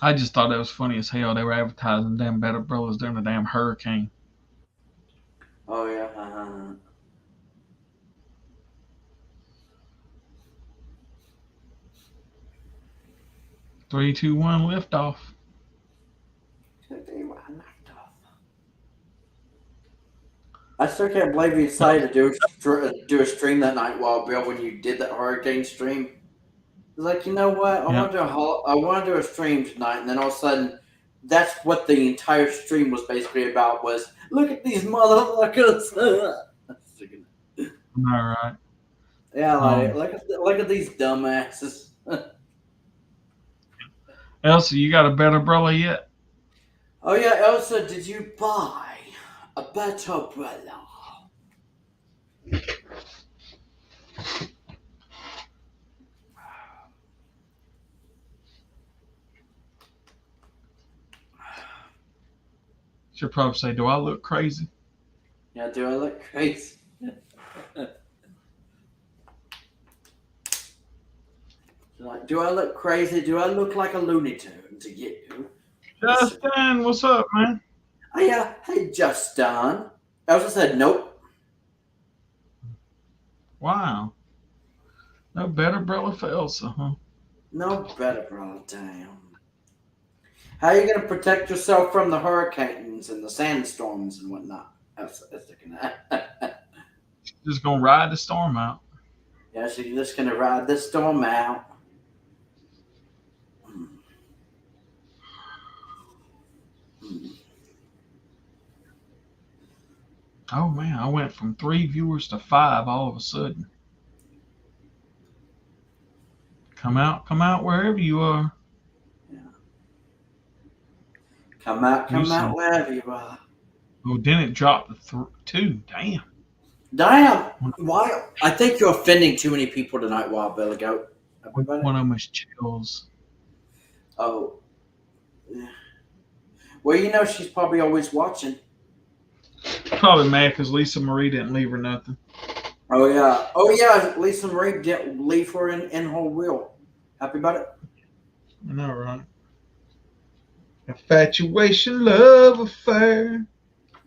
I just thought that was funny as hell. They were advertising damn bed umbrellas during the damn hurricane. Oh yeah. 3, 2, 1, liftoff. I still can't believe you decided to do a stream that night, Wild Bill, when you did that hurricane stream. It was like, you know what? I want to do a stream tonight, and then all of a sudden, that's what the entire stream was basically about. Was look at these motherfuckers. All right. Yeah, look at these dumbasses. Elsa, you got a bed umbrella yet? Oh yeah, Elsa, did you buy a better umbrella? She'll probably say, "Do I look crazy?" Yeah, do I look crazy? Like, do I look crazy? Do I look like a Looney Tune to you? Justin, what's up, man? Oh, yeah. Hey, Justin. Elsa said, nope. Wow. No better brother for Elsa, huh? No better, bro. Damn. How are you going to protect yourself from the hurricanes and the sandstorms and whatnot? Elsa is looking at. Just gonna ride the storm out. Yeah, so you're just going to ride this storm out. Oh man, I went from 3 viewers to 5 all of a sudden. Come out wherever you are. Yeah. Come out wherever you are. Oh, then it dropped to 2. Damn. Damn. Why? I think you're offending too many people tonight, Wild Billy Goat. Everybody? One of them is chills. Oh. Yeah. Well, you know she's probably always watching. Probably mad because Lisa Marie didn't leave her nothing. Oh yeah. Lisa Marie didn't leave her in her will. Happy about it? I know, right? Infatuation, love affair.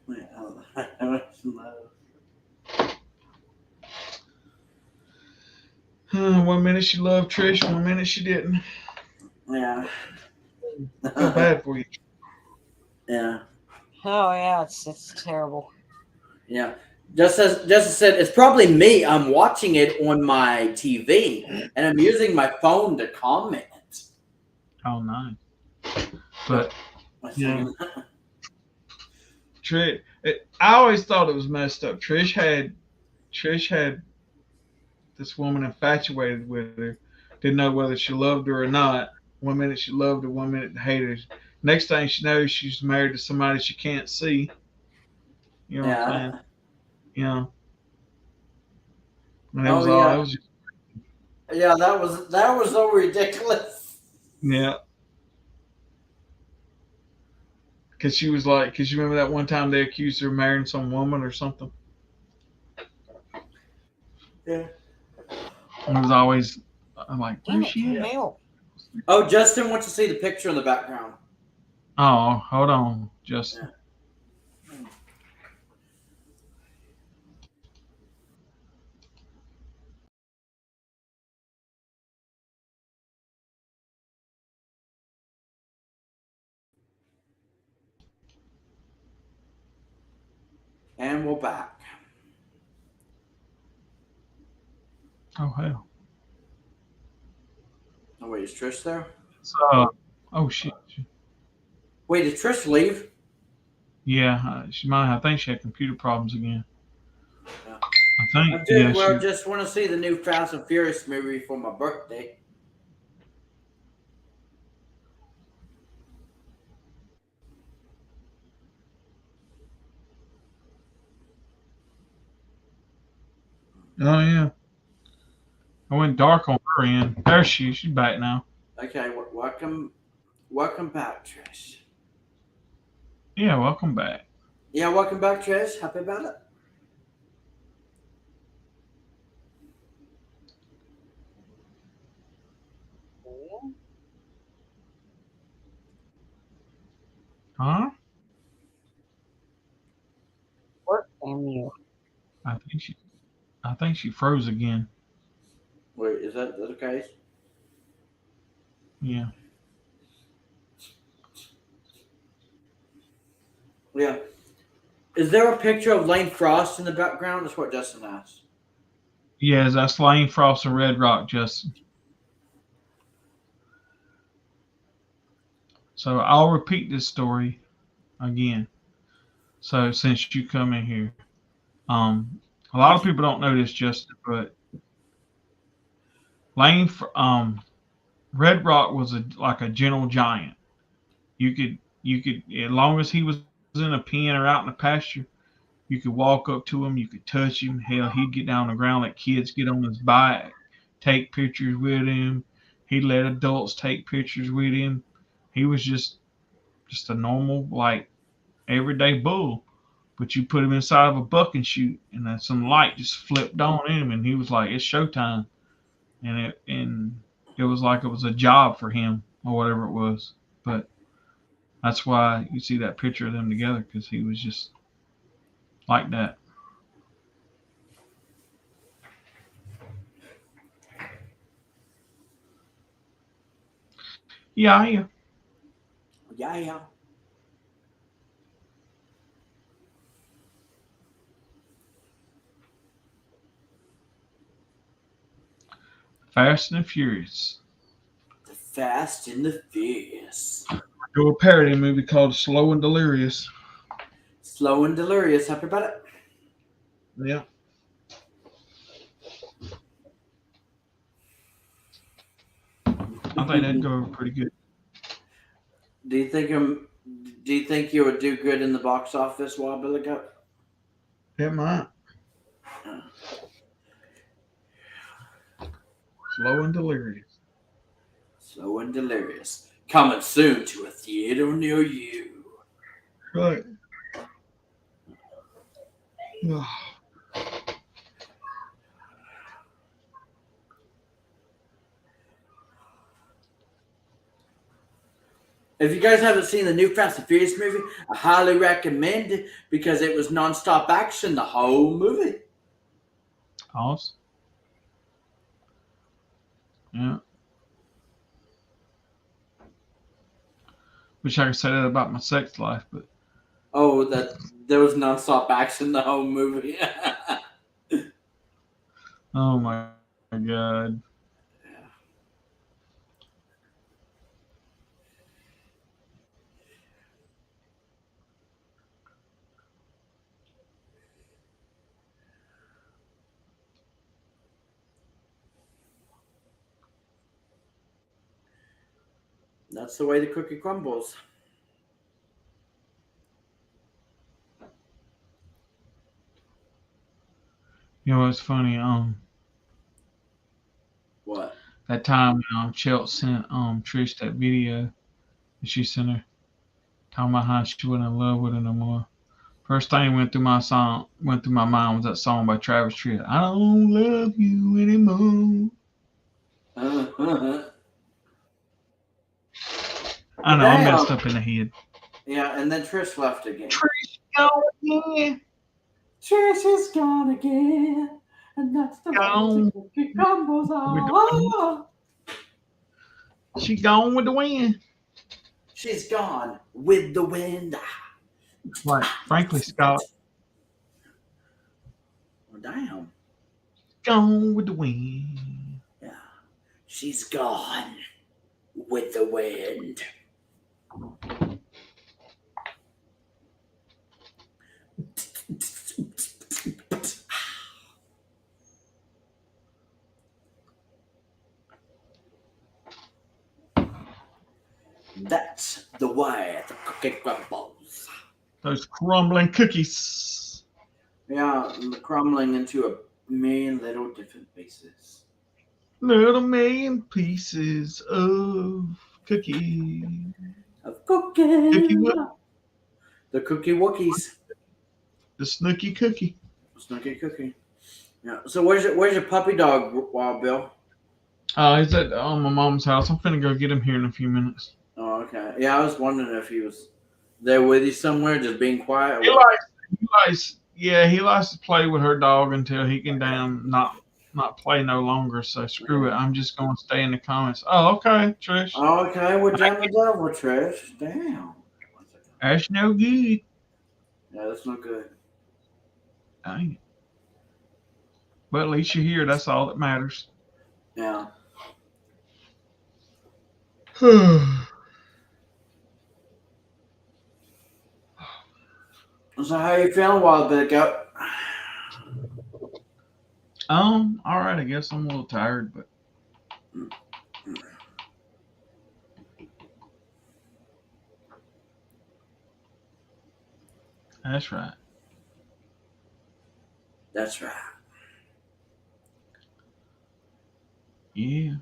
Yeah. One minute she loved Trish, one minute she didn't. Yeah. Feel bad for you. Yeah. Oh yeah, it's terrible. Yeah. Just as said, it's probably me. I'm watching it on my TV and I'm using my phone to comment. Oh, nice. But yeah. Trish, I always thought it was messed up. Trish had this woman infatuated with her. Didn't know whether she loved her or not. One minute she loved her, one minute hated her. Next thing she knows, she's married to somebody she can't see. You know what I'm saying? You know. And it was all. It was just, yeah, that was so ridiculous. yeah. Because she was like, because you remember that one time they accused her of marrying some woman or something? Yeah. And it was always, I'm like, where's she at? Oh, Justin wants to see the picture in the background. Oh, hold on, Justin. Yeah. And we're back. Oh, hell. Oh, wait, is Trish there? Oh, shit. Wait, did Trish leave? Yeah, she might. I think she had computer problems again. Yeah. I think. I did. Well, just want to see the new Fast and Furious movie for my birthday. Oh, yeah. I went dark on her end. There she's back now. Okay, welcome back, Trish. Yeah, welcome back. Yeah, welcome back, Trish. Happy about it? Huh? Work and you. I think she froze again. Wait, is that the case? Yeah. Yeah. Is there a picture of Lane Frost in the background? That's what Justin asked. Yeah, that's Lane Frost and Red Rock, Justin. So I'll repeat this story again. So since you come in here, a lot of people don't know this, Justin, but Red Rock was like a gentle giant. You could, as long as he was in a pen or out in the pasture, you could walk up to him, you could touch him. Hell, he'd get down on the ground, let kids get on his back, take pictures with him. He'd let adults take pictures with him. He was just a normal, like, everyday bull, but you put him inside of a bucking chute, and then some light just flipped on him, and he was like, "It's showtime," and it was like it was a job for him or whatever it was. But that's why you see that picture of them together, because he was just like that. Yeah, yeah. Yeah. Fast and Furious. The Fast and the Furious. Do a parody movie called Slow and Delirious. Slow and Delirious. Happy about it? Yeah. I think that'd go over pretty good. Do you think you would do good in the box office, Wild Billy Goat? It might. Slow and Delirious. Slow and Delirious. Coming soon to a theater near you. Right. If you guys haven't seen the new Fast and Furious movie, I highly recommend it because it was nonstop action the whole movie. Awesome. Yeah. Wish I could say that about my sex life, but Oh, that there was nonstop action the whole movie. oh my god. That's the way the cookie crumbles. You know what's funny? What? That time Chelsea sent Trish that video that she sent her talking about how she wasn't in love with her no more. First thing went through my mind was that song by Travis Tritt. I don't love you anymore. I know I'm messed up in the head. Yeah, and then Trish left again. Trish gone again. Trish is gone again, and that's the way the cookie crumbles on. She gone with the wind. She's gone with the wind. Right, frankly, Scott. Well, damn. Gone with the wind. Yeah. She's gone with the wind. That's the way the cookie crumbles. Those crumbling cookies. Yeah, crumbling into a million little different pieces. Little million pieces of cookie. Of cookie. Cookie what? The cookie wookies. The Snooky cookie. Snooky cookie. Yeah. So where's your puppy dog, Wild Bill? He's at my mom's house. I'm finna go get him here in a few minutes. Oh, okay. Yeah, I was wondering if he was there with you somewhere, just being quiet. He likes to play with her dog until he can not play no longer. So screw it. I'm just gonna stay in the comments. Oh, okay, Trish. Oh, okay, we're done with devil, Trish. Damn. That's no good. Yeah, that's no good. Dang it. But at least you're here. That's all that matters. Yeah. So how you feeling, Wild Bill Goat? All right. I guess I'm a little tired, but that's right. That's right. Yeah.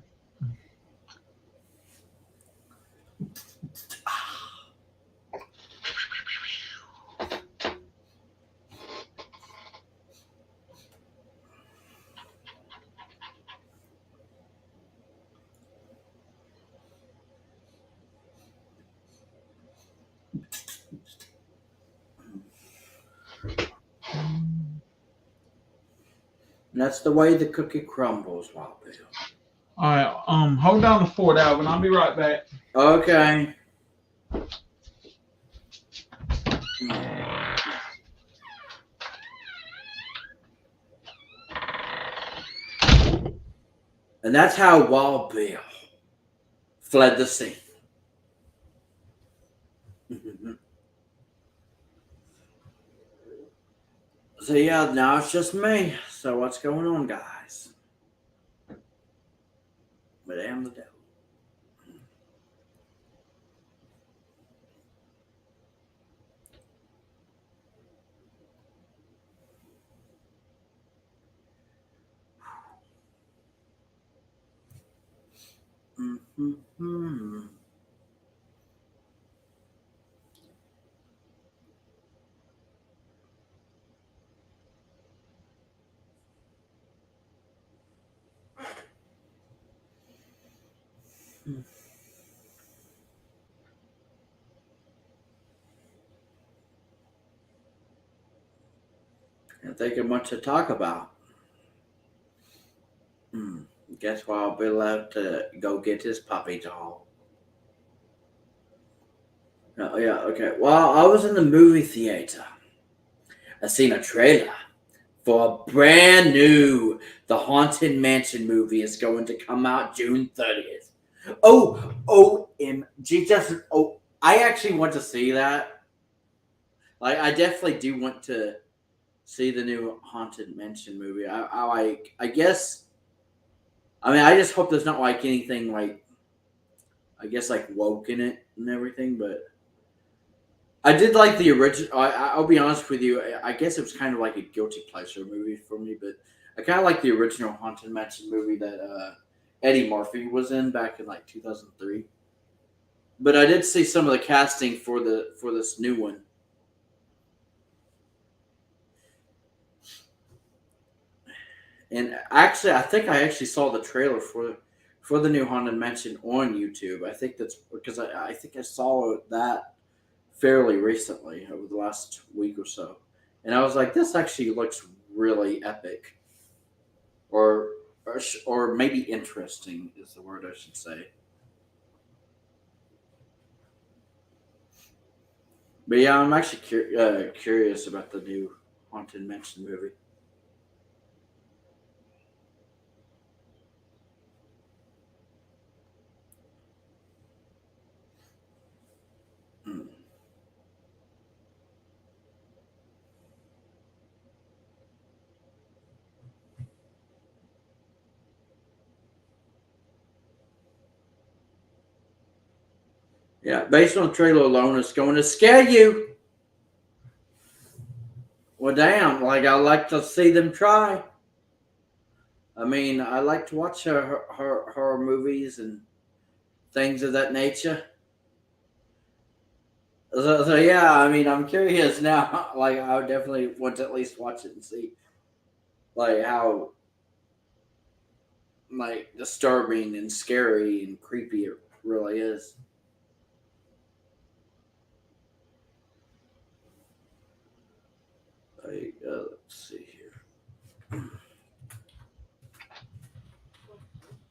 That's the way the cookie crumbles, Wild Bill. All right. Hold down the fort, Alvin. I'll be right back. Okay. And that's how Wild Bill fled the scene. So yeah, now it's just me. So what's going on, guys? Madame the Devil. Mm-hmm. Can't think of much to talk about. Guess Wild Bill left to go get his puppy doll. Oh yeah, okay. Well, I was in the movie theater. I seen a trailer for a brand new The Haunted Mansion movie is going to come out June 30th. Oh, OMG. I actually want to see that. Like, I definitely do want to see the new Haunted Mansion movie. I guess, I mean, I just hope there's not like anything like, I guess, like woke in it and everything, but I did like the original. I'll be honest with you. I guess it was kind of like a guilty pleasure movie for me, but I kind of like the original Haunted Mansion movie that Eddie Murphy was in back in like 2003. But I did see some of the casting for this new one. And actually, I think I actually saw the trailer for the new Haunted Mansion on YouTube. I think that's because I think I saw that fairly recently over the last week or so, and I was like, this actually looks really epic, or maybe interesting is the word I should say. But yeah, I'm actually curious about the new Haunted Mansion movie. Hmm. Yeah, based on the trailer alone, it's going to scare you. Well, damn, like I like to see them try. I mean, I like to watch horror movies and things of that nature. So yeah, I mean, I'm curious now. Like, I would definitely want to at least watch it and see, like, how like disturbing and scary and creepy it really is. Like, let's see here.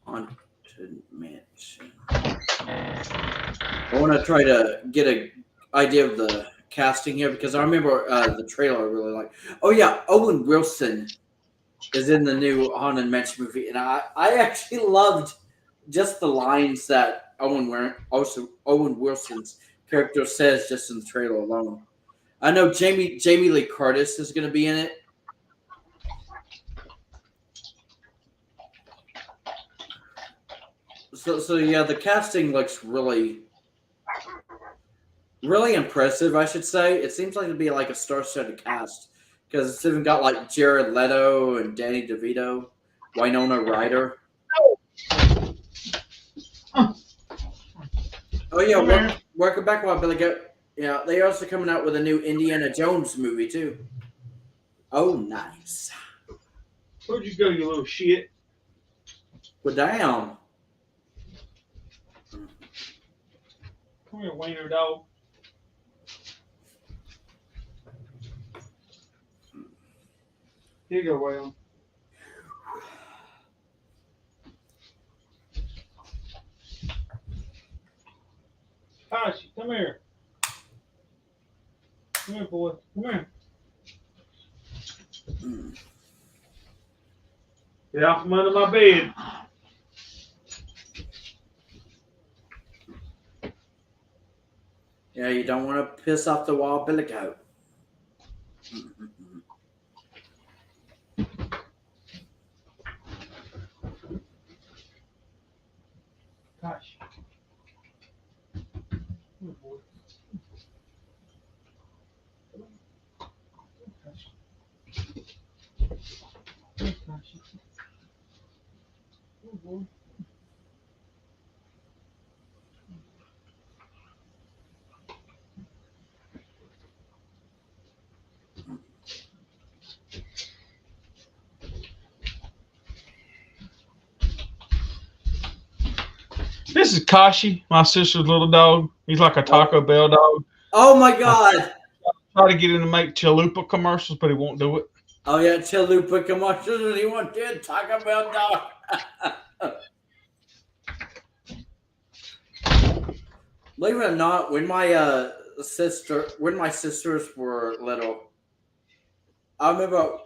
Haunted Mansion. I want to try to get a idea of the casting here because I remember the trailer I really like. Oh yeah, Owen Wilson is in the new Haunted Mansion movie, and I actually loved just the lines that Owen Wilson's character says just in the trailer alone. I know Jamie Lee Curtis is going to be in it. So yeah, the casting looks really impressive, I should say. It seems like it'd be like a star-studded cast because it's even got like Jared Leto and Danny DeVito, Winona Ryder. Oh yeah, welcome back, while Billy Goat. Yeah, they are also coming out with a new Indiana Jones movie too. Oh, nice. Where'd you go, you little shit? Well, damn. Come here, wiener dog. Here you go, Waylon. Come here. Come here, boy. Come here. Get out from under my bed. Yeah, you don't want to piss off the wild billy goat. Gosh. Come here, boy. This is Kashi, my sister's little dog. He's like a Taco Bell dog. Oh my God! Try to get him to make Chalupa commercials, but he won't do it. Oh yeah, Chalupa commercials, and he want to Taco Bell dog. Believe it or not, when my sisters were little, I remember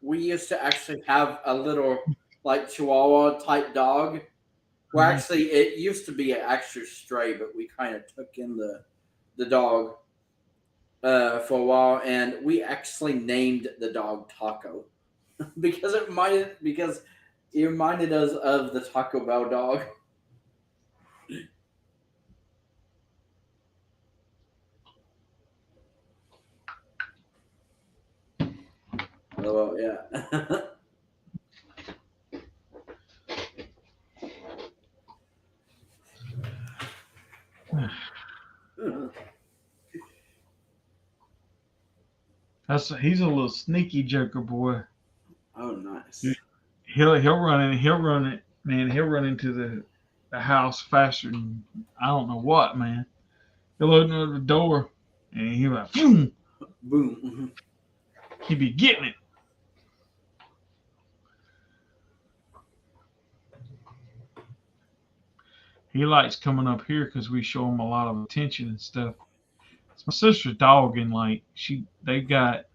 we used to actually have a little like Chihuahua type dog. Well, actually, it used to be an extra stray, but we kind of took in the dog for a while, and we actually named the dog Taco because it reminded us of the Taco Bell dog. Oh well, yeah. He's a little sneaky joker boy. Oh, nice. He'll run it, man. He'll run into the house faster than I don't know what, man. He'll open the door and he'll like boom. Boom. He be getting it. He likes coming up here because we show him a lot of attention and stuff. It's my sister's dog, and like they got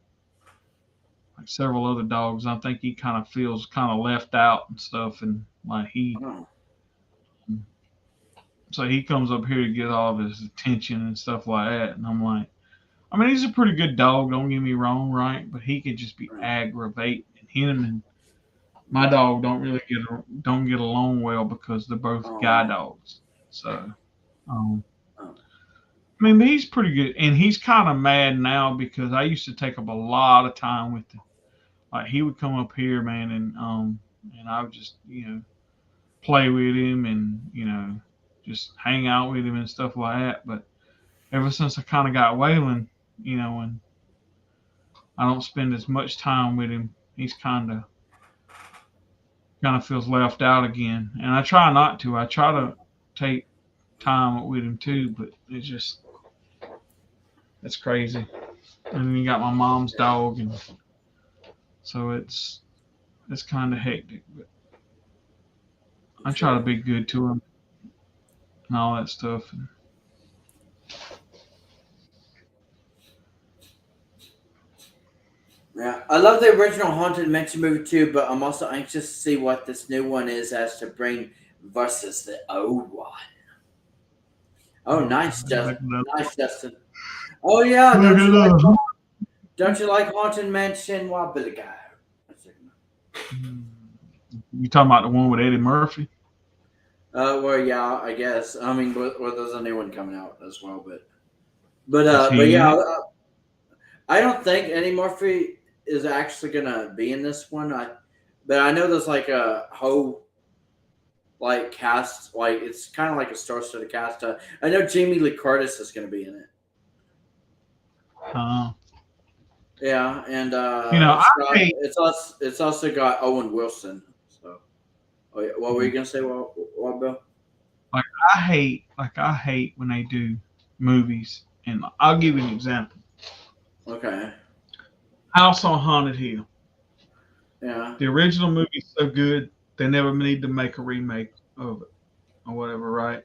like several other dogs. I think he kind of feels kind of left out and stuff, and like so he comes up here to get all of his attention and stuff like that. And I'm like, I mean, he's a pretty good dog. Don't get me wrong, right? But he can just be aggravating. And him and my dog don't get along well because they're both guy dogs. So, I mean, he's pretty good, and he's kind of mad now because I used to take up a lot of time with him. Like he would come up here, man, and I would just play with him and just hang out with him and stuff like that. But ever since I kind of got Waylon, and I don't spend as much time with him, he's kind of feels left out again. And I try not to. I try to take time with him too, but it's crazy. And then you got my mom's dog, and so it's kind of hectic. But I try to be good to him and all that stuff. Yeah, I love the original Haunted Mansion movie too, but I'm also anxious to see what this new one is as to bring versus the old one. Oh, nice, Justin. Nice, Justin. Oh yeah, don't you like Haunted Mansion? Wild Billy Guy. You talking about the one with Eddie Murphy? Well, yeah, I guess. I mean, well, there's a new one coming out as well, but yeah, I don't think Eddie Murphy is actually gonna be in this one. But I know there's like a whole like cast, like it's kind of like a star-studded cast. I know Jamie Lee Curtis is gonna be in it. Yeah, and it's also got Owen Wilson. So, what were you gonna say, what Bill? Like I hate when they do movies, and I'll give you an example. Okay. House on Haunted Hill. Yeah. The original movie's so good, they never need to make a remake of it or whatever, right?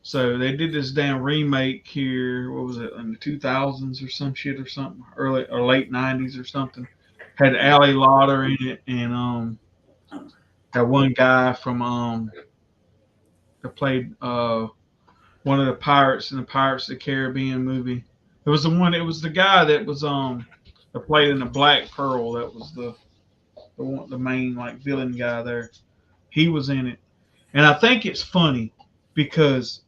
So they did this damn remake here. What was it in the 2000s or some shit or something, early or late 90s or something. Had Ali Lauder in it, and that one guy from that played one of the pirates in the Pirates of the Caribbean movie. It was the one. It was the guy that was that played in the Black Pearl. That was the main like villain guy there. He was in it, and I think it's funny because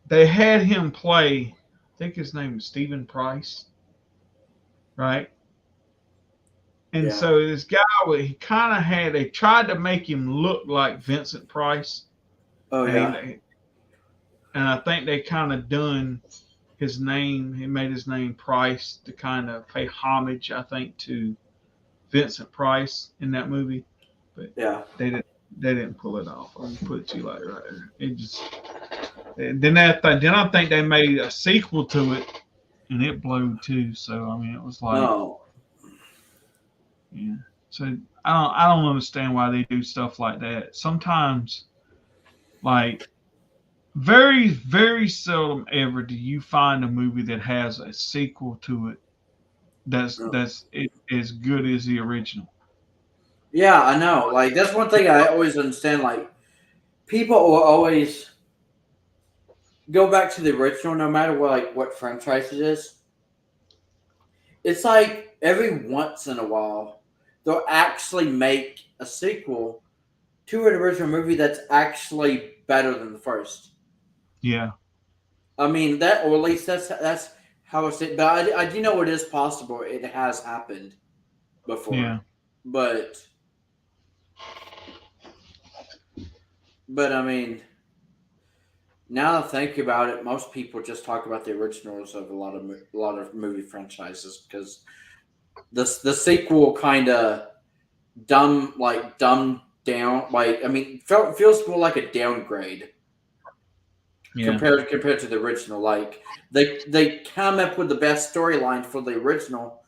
they had him play. I think his name is Stephen Price, right? And Yeah. so this guy, he kind of had. They tried to make him look like Vincent Price. Oh yeah. And I think they kind of done his name. He made his name Price to kind of pay homage, I think, to Vincent Price in that movie. But Yeah. they didn't pull it off. I'm gonna put it to you like right there. It just then I think they made a sequel to it, and it blew too. So I mean, it was like, No. yeah. So I don't understand why they do stuff like that. Sometimes, like, very, very seldom ever do you find a movie that has a sequel to it that's as good as the original. Yeah, I know. Like that's one thing I always understand. Like people will always go back to the original, no matter what franchise it is. It's like every once in a while they'll actually make a sequel to an original movie that's actually better than the first. Yeah. I mean that, or at least that's how it's. But I do know it is possible. It has happened before. Yeah. But I mean, now that I think about it, most people just talk about the originals of a lot of movie franchises because the sequel kind of dumbed down. Like I mean, feels more like a downgrade. Yeah. Compared to the original. Like they come up with the best storyline for the original,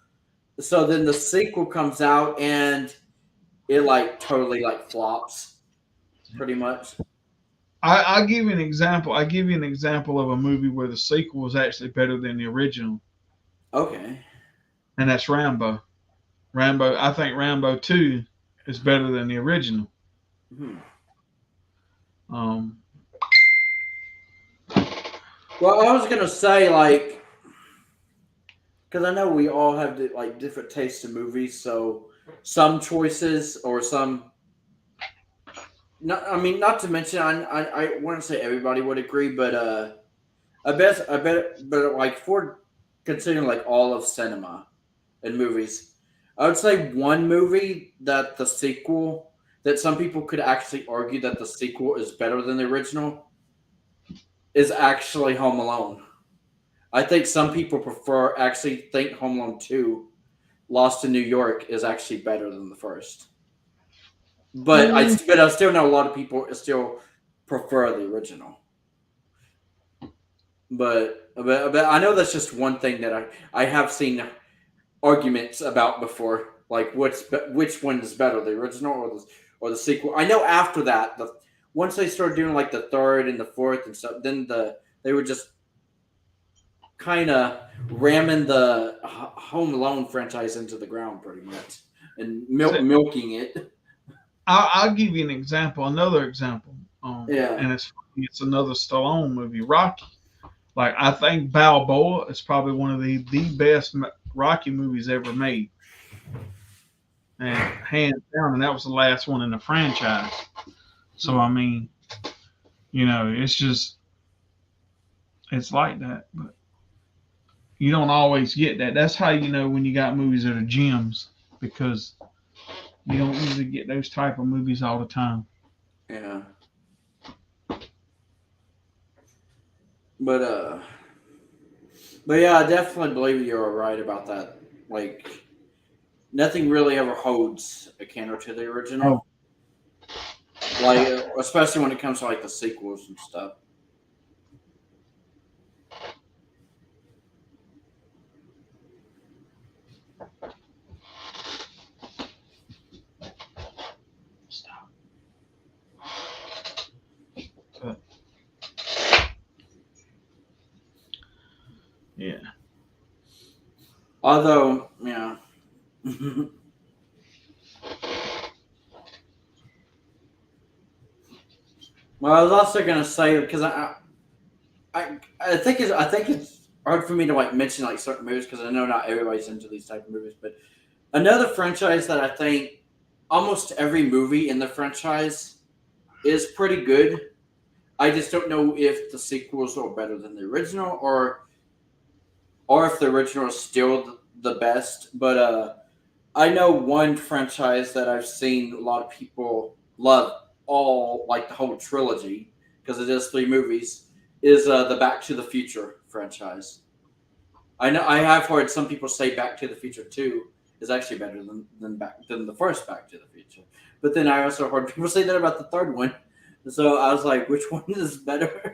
so then the sequel comes out and it like totally like flops, pretty much. I'll give you an example. I give you an example of a movie where the sequel is actually better than the original, Okay. and that's Rambo. I think Rambo 2 is better than the original. Hmm. Um, Well, I was gonna say like because I know we all have like different tastes in movies, so some choices or some. Not, I mean, not to mention, I wouldn't say everybody would agree, but but like for considering like all of cinema and movies, I would say one movie that the sequel that some people could actually argue that the sequel is better than the original is actually Home Alone. I think some people think Home Alone 2 Lost in New York is actually better than the first. But I still know a lot of people still prefer the original. But I know that's just one thing that I have seen arguments about before, like which one is better, the original or the sequel. I know after that, once they started doing like the third and the fourth and stuff, then they were just kind of ramming the Home Alone franchise into the ground pretty much and milking it. I'll give you an example, another example. Yeah. And it's another Stallone movie, Rocky. Like I think Balboa is probably one of the best Rocky movies ever made, and hands down. And that was the last one in the franchise. So I mean, it's like that, but you don't always get that. That's how you know when you got movies that are gems, because you don't usually get those type of movies all the time. Yeah. But yeah, I definitely believe you're right about that. Like, nothing really ever holds a candle to the original. Like, especially when it comes to like the sequels and stuff. Although, yeah. Well, I was also gonna say because I think it's hard for me to like mention like certain movies because I know not everybody's into these type of movies. But another franchise that I think almost every movie in the franchise is pretty good. I just don't know if the sequels are better than the original or if the original is still the best. But I know one franchise that I've seen a lot of people love all like the whole trilogy because it is three movies is the Back to the Future franchise. I know I have heard some people say Back to the Future 2 is actually better than the first Back to the Future. But then I also heard people say that about the third one. So I was like, which one is better?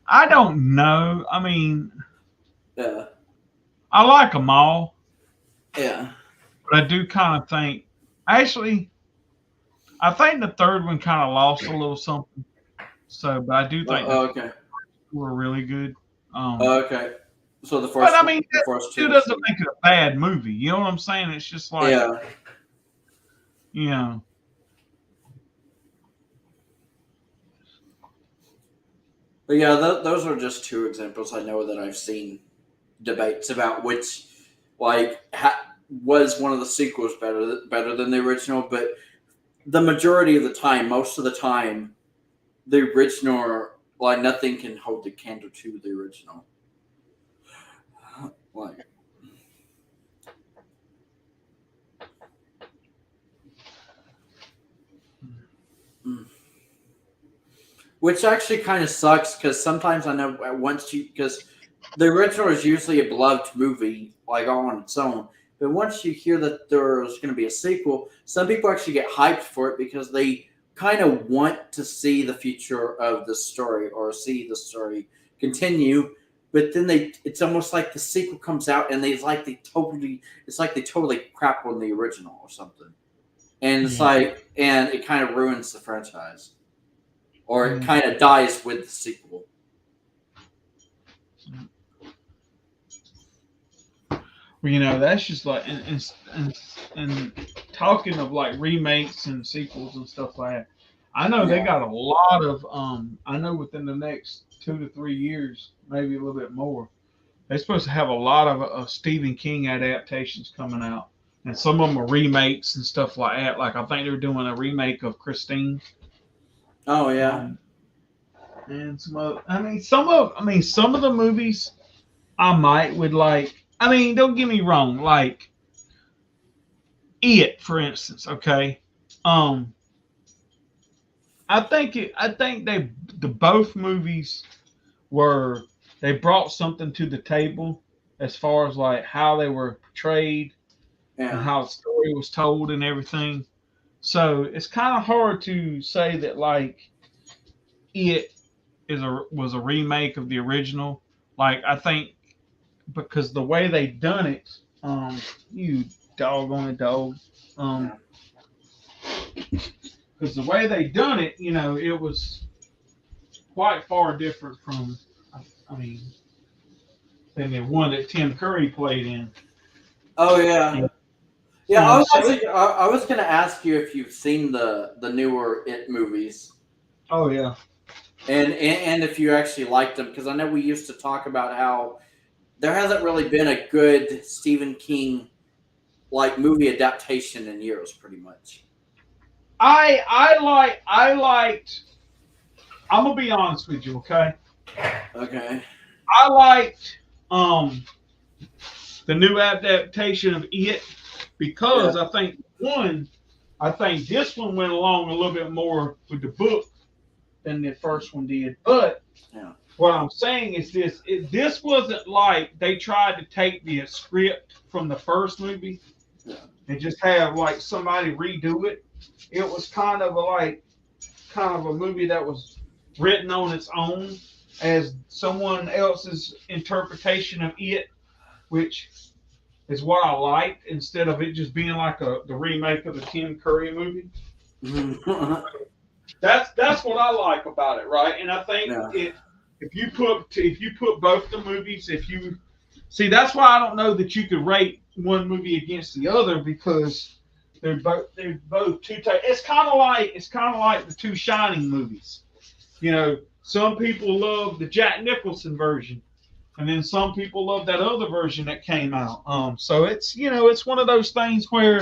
I don't know. I mean, Yeah. I like them all, Yeah. but I do kind of think, actually, I think the third one kind of lost a little something. So, but I do think Okay. were really good. Okay. So the But first I mean, the that first still two. doesn't make it a bad movie. You know what I'm saying? It's just like, Yeah. you know, But yeah, those are just two examples I know that I've seen debates about which, like, was one of the sequels better than the original. But the majority of the time, most of the time, the original, like, nothing can hold the candle to the original. Like, mm. Which actually kind of sucks because sometimes I know because the original is usually a beloved movie, like all on its own. But once you hear that there's going to be a sequel, some people actually get hyped for it because they kind of want to see the future of the story or see the story continue. But then it's almost like the sequel comes out and it's like they totally crap on the original or something. And it's like, and it kind of ruins the franchise or it kind of dies with the sequel. well, you know, that's just like, and talking of like remakes and sequels and stuff like that. I know they got a lot of, I know within the next 2 to 3 years, maybe a little bit more, they're supposed to have a lot of Stephen King adaptations coming out. And some of them are remakes and stuff like that. Like I think they're doing a remake of Christine. Oh yeah. And some of, some of the movies I might would like. I mean, don't get me wrong. Like It, for instance. Okay. I think the both movies they brought something to the table as far as like how they were portrayed and how the story was told and everything. So it's kind of hard to say that like It was a remake of the original. Like I think because the way they done it, you doggone it, dog. Because the way they done it, you know, it was quite far different from, I mean, than the one that Tim Curry played in. Oh yeah. Yeah, I was going to ask you if you've seen the newer It movies. Oh yeah. And if you actually liked them, because I know we used to talk about how there hasn't really been a good Stephen King like movie adaptation in years, pretty much. I liked. I'm gonna be honest with you, okay? Okay. I liked the new adaptation of It because I think this one went along a little bit more with the book than the first one did. But what I'm saying is this wasn't like they tried to take the script from the first movie and just have like somebody redo it. It was kind of a movie that was written on its own as someone else's interpretation of It, which is what I liked instead of it just being like the remake of the Tim Curry movie. That's what I like about it, right? And I think if you put both the movies, if you See, that's why I don't know that you could rate one movie against the other because they're both two. It's kind of like the two Shining movies. You know, some people love the Jack Nicholson version, and then some people love that other version that came out. So it's one of those things where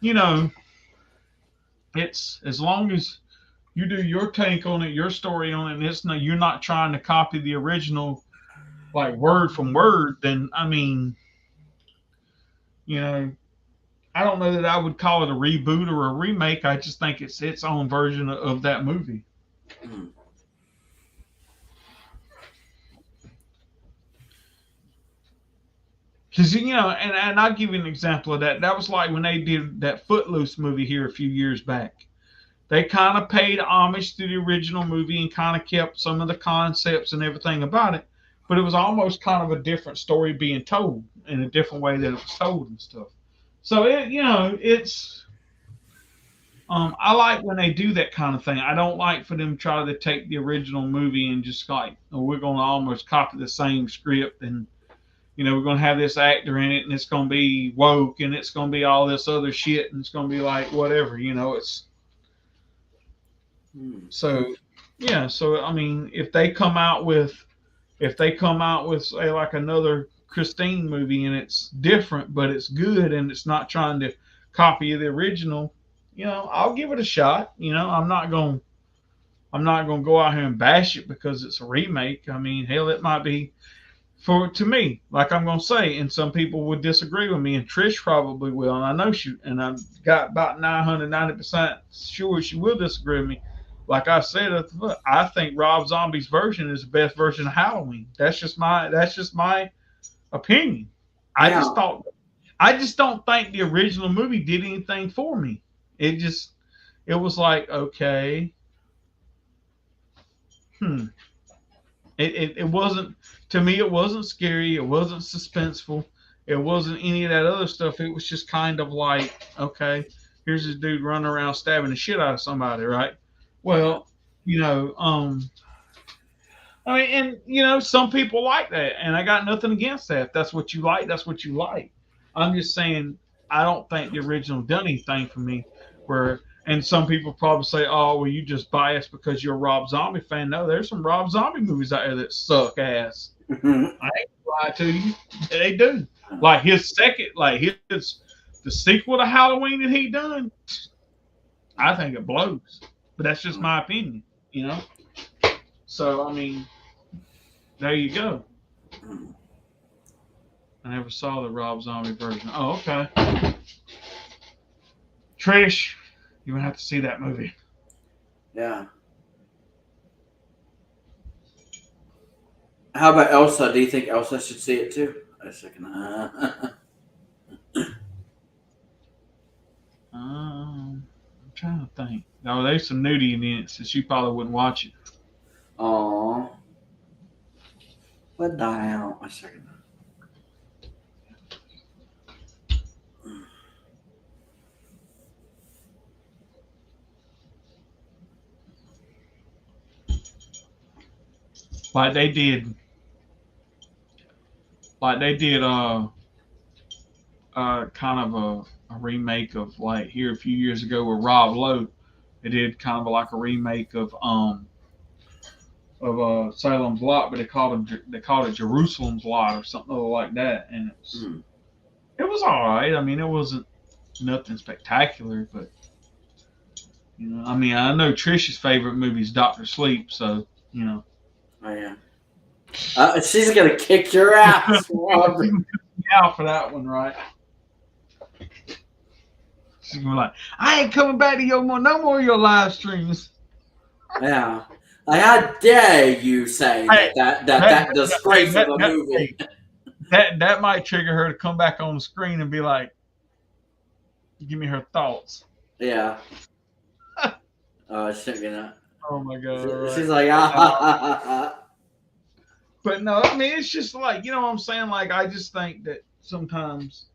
you know it's as long as you do your take on it, your story on it, and you're not trying to copy the original like word from word. Then I mean, you know, I don't know that I would call it a reboot or a remake. I just think it's its own version of that movie. Hmm. Because and I'll give you an example of that. That was like when they did that Footloose movie here a few years back. They kind of paid homage to the original movie and kind of kept some of the concepts and everything about it, but it was almost kind of a different story being told in a different way that it was told and stuff. So it's I like when they do that kind of thing. I don't like for them to try to take the original movie and just like, oh, we're going to almost copy the same script and we're going to have this actor in it and it's going to be woke and it's going to be all this other shit and it's going to be like whatever, it's so yeah. So I mean, if they come out with say like another Christine movie and it's different but it's good and it's not trying to copy the original, I'll give it a shot. I'm not gonna go out here and bash it because it's a remake. I mean, hell, it might be to me, like I'm gonna say, and some people would disagree with me, and Trish probably will, and I know and I've got about 990% sure she will disagree with me. Like I said, I think Rob Zombie's version is the best version of Halloween. That's just my opinion. Yeah. I just don't think the original movie did anything for me. It was like, okay, It wasn't, to me, it wasn't scary. It wasn't suspenseful. It wasn't any of that other stuff. It was just kind of like, okay, here's this dude running around stabbing the shit out of somebody, right? Well, I mean, and some people like that, and I got nothing against that. If that's what you like, that's what you like. I'm just saying, I don't think the original done anything for me. And some people probably say, "Oh, well, you just biased because you're a Rob Zombie fan." No, there's some Rob Zombie movies out there that suck ass. I ain't gonna lie to you, they do. Like the sequel to Halloween that he done. I think it blows, but that's just my opinion, So I mean, there you go. I never saw the Rob Zombie version. Oh, okay. Trish, you're gonna have to see that movie. Yeah. How about Elsa? Do you think Elsa should see it too? A second. I'm trying to think. No, there's some nudity in it, so she probably wouldn't watch it. Oh. What the hell? A second. Like they did kind of a remake of like here a few years ago with Rob Lowe. They did kind of like a remake of Salem's Lot, but they called it Jerusalem's Lot or something like that, and it was all right. I mean, it wasn't nothing spectacular, but I mean, I know Trish's favorite movie is Doctor Sleep, so Oh yeah. She's gonna kick your ass. Yeah, for that one, right? She's gonna be like, I ain't coming back to no more of your live streams. Yeah. Like, how dare you say that disgrace of a movie? That might trigger her to come back on the screen and be like, give me her thoughts. Yeah. Oh, she's gonna. Oh my god. She's like, But no, I mean, it's just like, what I'm saying? Like, I just think that sometimes,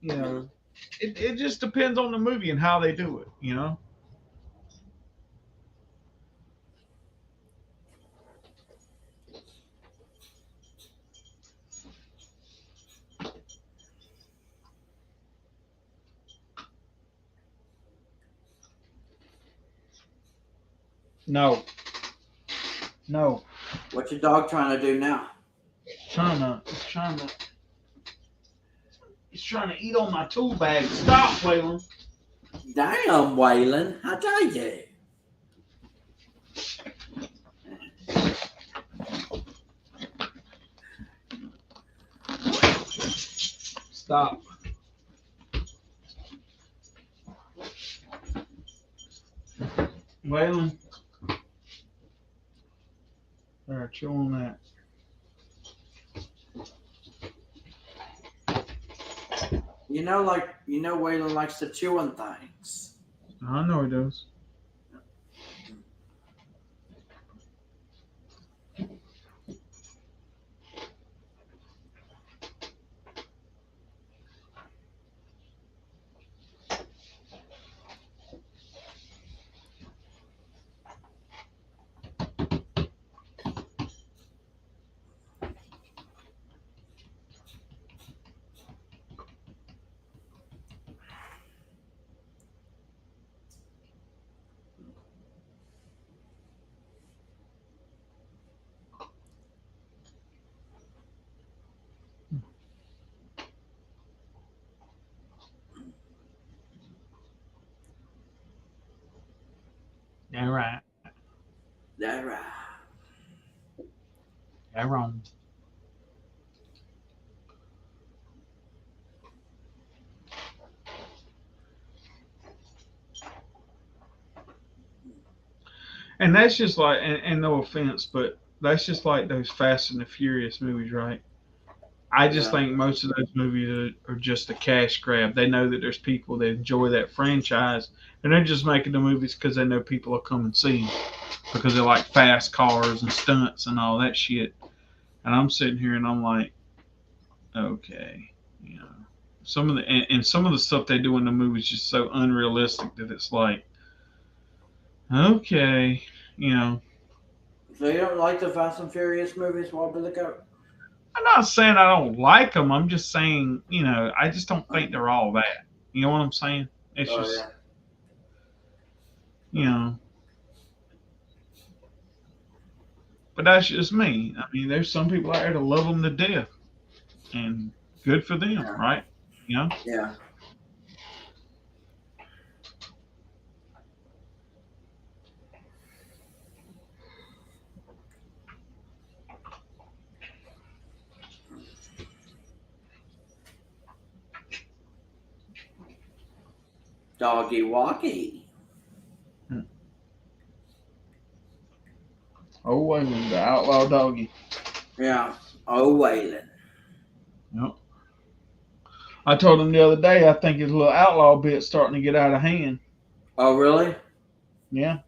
it just depends on the movie and how they do it, No. No. What's your dog trying to do now? It's trying to eat on my tool bag. Stop, Waylon. Damn, Waylon, how dare you? Stop. Waylon. All right, chew on that. Waylon likes to chew on things. I know he does. All right. That's right. You're wrong. And that's just like, and no offense, but that's just like those Fast and the Furious movies, right? I just Yeah. think most of those movies are just a cash grab. They know that there's people that enjoy that franchise, and they're just making the movies because they know people will come and see them because they like fast cars and stunts and all that shit. And I'm sitting here and I'm like, okay, you know, some of the and some of the stuff they do in the movies is just so unrealistic that it's like, okay, you know. So you don't like the Fast and Furious movies, Walter the Goat? I'm not saying I don't like them. I'm just saying, you know, I just don't think they're all that. You know what I'm saying? It's Oh just, yeah. you know, but that's just me. I mean, there's some people out there that love them to death, and good for them, Yeah. right? You know? Yeah. Doggy walkie. Oh, Waylon, the outlaw doggy. Yeah. Oh, Waylon. Yep. I told him the other day I think his little outlaw bit's starting to get out of hand. Oh, really? Yeah.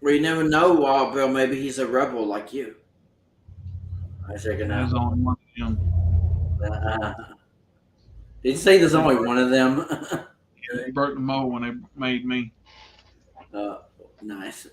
Well, you never know, Bill. Maybe he's a rebel like you. I check it There's out. only one of them. Did you say there's only one of them? They broke the mold when they made me. Nice.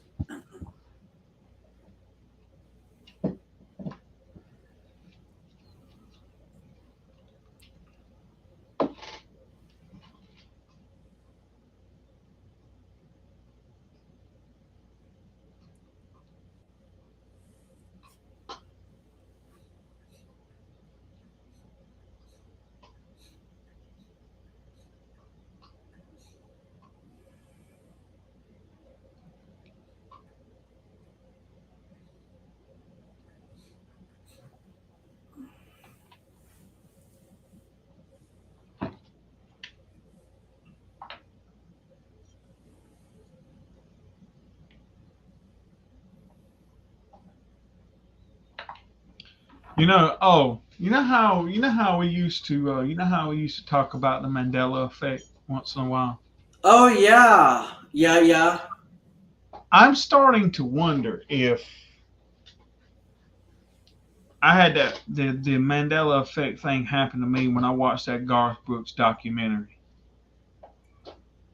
You know how we used to talk about the Mandela effect once in a while. Oh yeah, yeah. I'm starting to wonder if I had the Mandela effect thing happen to me when I watched that Garth Brooks documentary.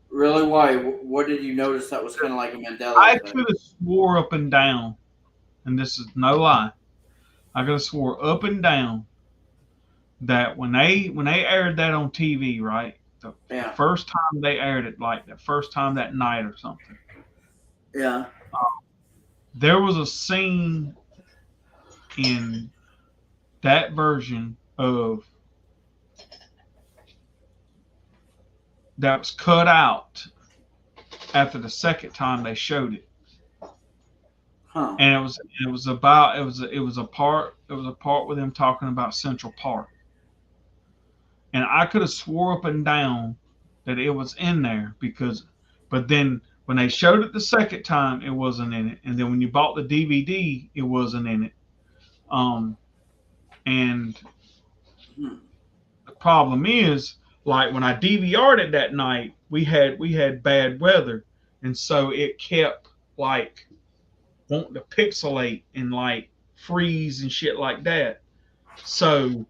Really? Why? What did you notice that was kind of like a Mandela I effect? could have swore up and down, and this is no lie. I could have swore up and down that when they aired that on TV, right? the Yeah. first time they aired it, like the first time that night or something. Yeah. There was a scene in that version of that was cut out after the second time they showed it, Huh. and it was a part with them talking about Central Park, and I could have swore up and down that it was in there but then when they showed it the second time, it wasn't in it, and then when you bought the DVD, it wasn't in it. And Hmm. the problem is, like when I DVR'd it that night, we had bad weather, and so it kept like wanting to pixelate and like freeze and shit like that. So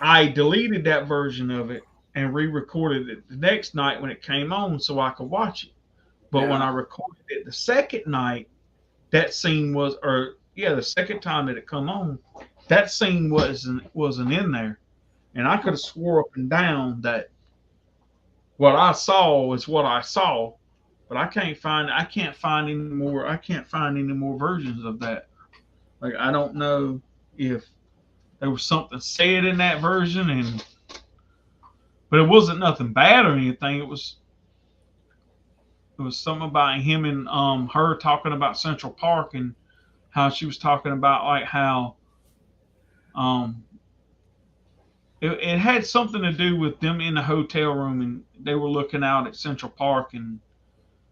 I deleted that version of it and re-recorded it the next night when it came on so I could watch it. But when Yeah. I recorded it the second night, that scene was, or yeah, the second time that it come on, that scene wasn't in there, and I could have swore up and down that what I saw is what I saw, but I can't find any more versions of that. Like I don't know if there was something said in that version, but it wasn't nothing bad or anything. It was something about him and her talking about Central Park and how she was talking about like how um it had something to do with them in the hotel room and they were looking out at Central Park and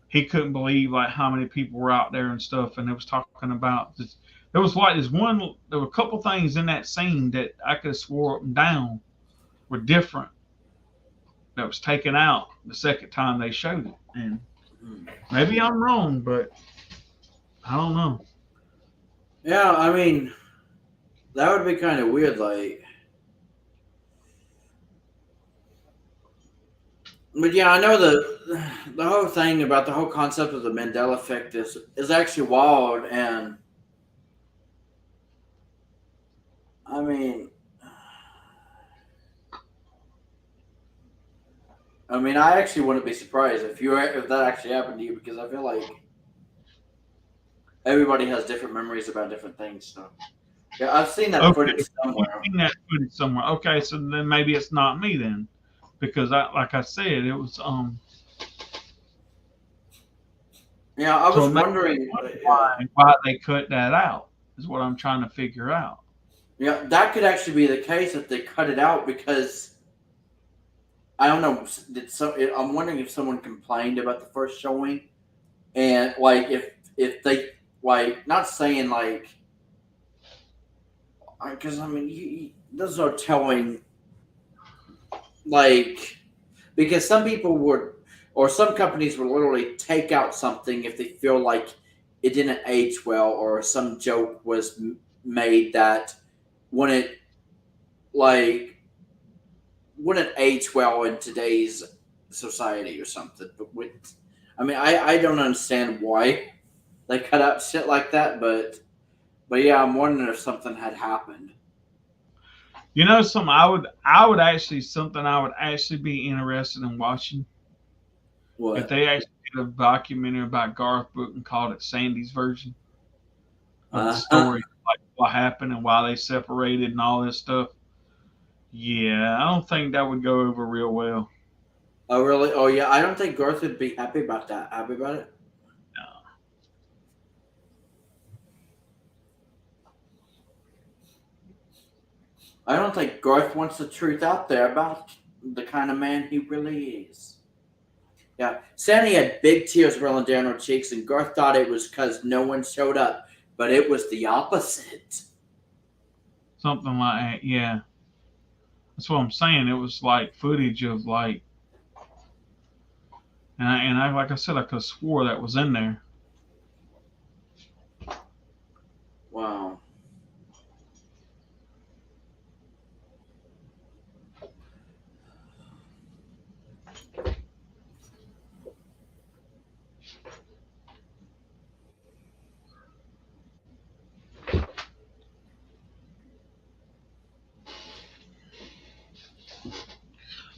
he couldn't believe like how many people were out there and stuff, and it was talking about this. There were a couple things in that scene that I could have swore up and down were different that was taken out the second time they showed it, and Hmm. maybe I'm wrong, but I don't know. Yeah. I mean, that would be kind of weird. Like, but yeah, I know the whole thing about the whole concept of the Mandela effect is actually wild, and I mean, I actually wouldn't be surprised if that actually happened to you because I feel like everybody has different memories about different things. So yeah, I've seen that Okay, footage you've somewhere. seen that footage somewhere. Okay, so then maybe it's not me then, because like I said, it was Yeah, I so was it makes wondering. me wonder why they cut that out is what I'm trying to figure out. Yeah, that could actually be the case if they cut it out because I don't know. I'm wondering if someone complained about the first showing and like if they like not saying like because there's no telling like because some people would or some companies would literally take out something if they feel like it didn't age well or some joke was made that wouldn't like wouldn't age well in today's society or something. But I don't understand why they cut out shit like that, but yeah, I'm wondering if something had happened. You know, something I would actually be interested in watching if What? they actually did a documentary about Garth Brooks and called it Sandy's version of the Uh, story, like what happened and why they separated and all this stuff. Yeah, I don't think that would go over real well. oh really? Oh yeah, I don't think Garth would be happy about that. Happy about it? I don't think Garth wants the truth out there about the kind of man he really is. Yeah, Sandy had big tears rolling down her cheeks, and Garth thought it was because no one showed up, but it was the opposite. Something like that. Yeah, that's what I'm saying. It was like footage of like, and I like I said, I could have swore that was in there. Wow.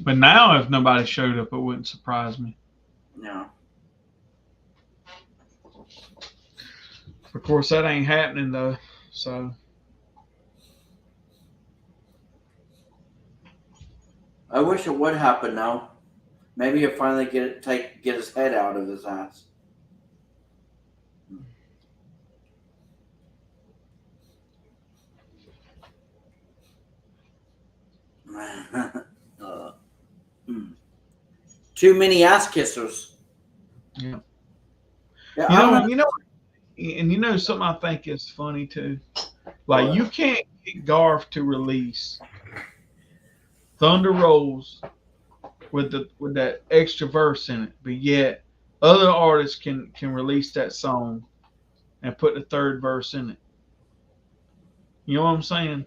But now, if nobody showed up, it wouldn't surprise me. No. Of course, that ain't happening though. So I wish it would happen now. Maybe he'll finally get his head out of his ass. Too many ass kissers. yeah. Yeah, I don't know. You know something I think is funny too. Like you can't get Garth to release Thunder Rolls with that extra verse in it, but yet other artists can release that song and put the third verse in it. You know what I'm saying?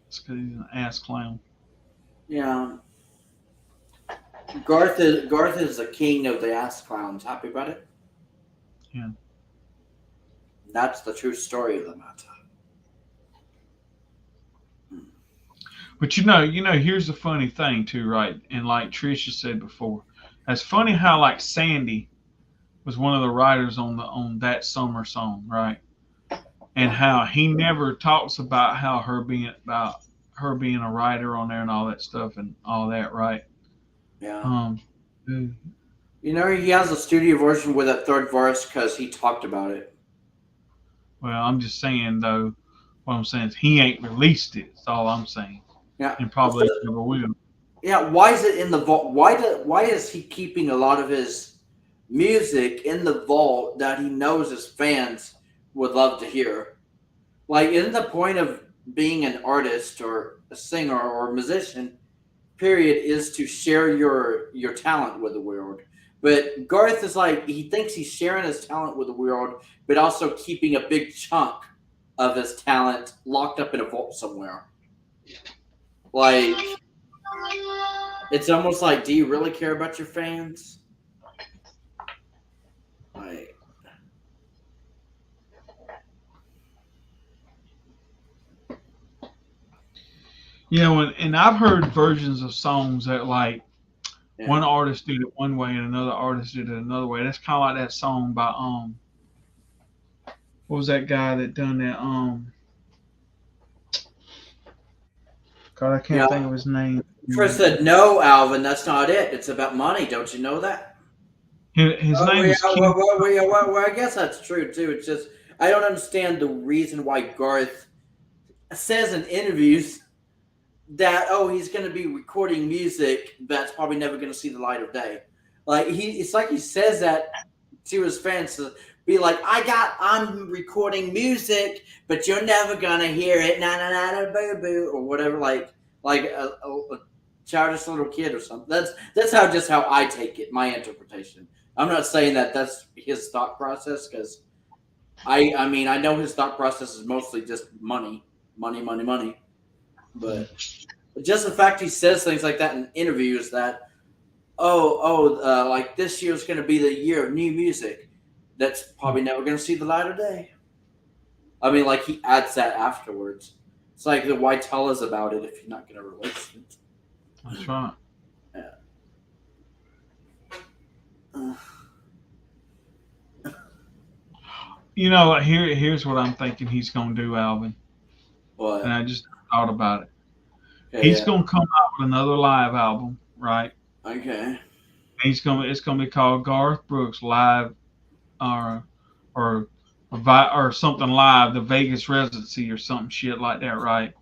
It's because he's an ass clown. Yeah. Garth is the king of the ass clowns. Happy about it? Yeah. That's the true story of the matter. But you know, here's the funny thing too, right? And like Trisha said before, it's funny how like Sandy was one of the writers on That Summer song, right? And how he never talks about her being a writer on there and all that stuff and all that, right? Yeah. You know, he has a studio version with that third verse because he talked about it. Well, I'm just saying though, what I'm saying is he ain't released it. That's all I'm saying. Yeah. And probably never will. Yeah. Why is it in the vault? Why is he keeping a lot of his music in the vault that he knows his fans would love to hear? Like, isn't the point of being an artist or a singer or a musician, period, is to share your talent with the world? But Garth is like, he thinks he's sharing his talent with the world, but also keeping a big chunk of his talent locked up in a vault somewhere. Like, it's almost like, do you really care about your fans? Like, You know, and I've heard versions of songs that like yeah. one artist did it one way and another artist did it another way. That's kind of like that song by what was that guy that done that God, I can't think of his name. Chris said, no, Alvin, that's not it. It's about money. Don't you know that? His name is Keith. Well, I guess that's true, too. It's just, I don't understand the reason why Garth says in interviews that, oh, he's going to be recording music that's probably never going to see the light of day. Like, it's like he says that to his fans to be like, I'm recording music, but you're never going to hear it, boo boo, or whatever, like a childish little kid or something. That's how I take it, my interpretation. I'm not saying that that's his thought process, because I mean, I know his thought process is mostly just money. But just the fact he says things like that in interviews that, like this year's going to be the year of new music, that's probably never going to see the light of day. I mean, like, he adds that afterwards. It's like, why tell us about it if you're not going to release it? That's right. Yeah. You know, here's what I'm thinking he's gonna do, Alvin. What? And I just thought about it. Okay, He's gonna come out with another live album, right? Okay. It's gonna be called Garth Brooks Live, or something live, the Vegas Residency or some shit like that, right?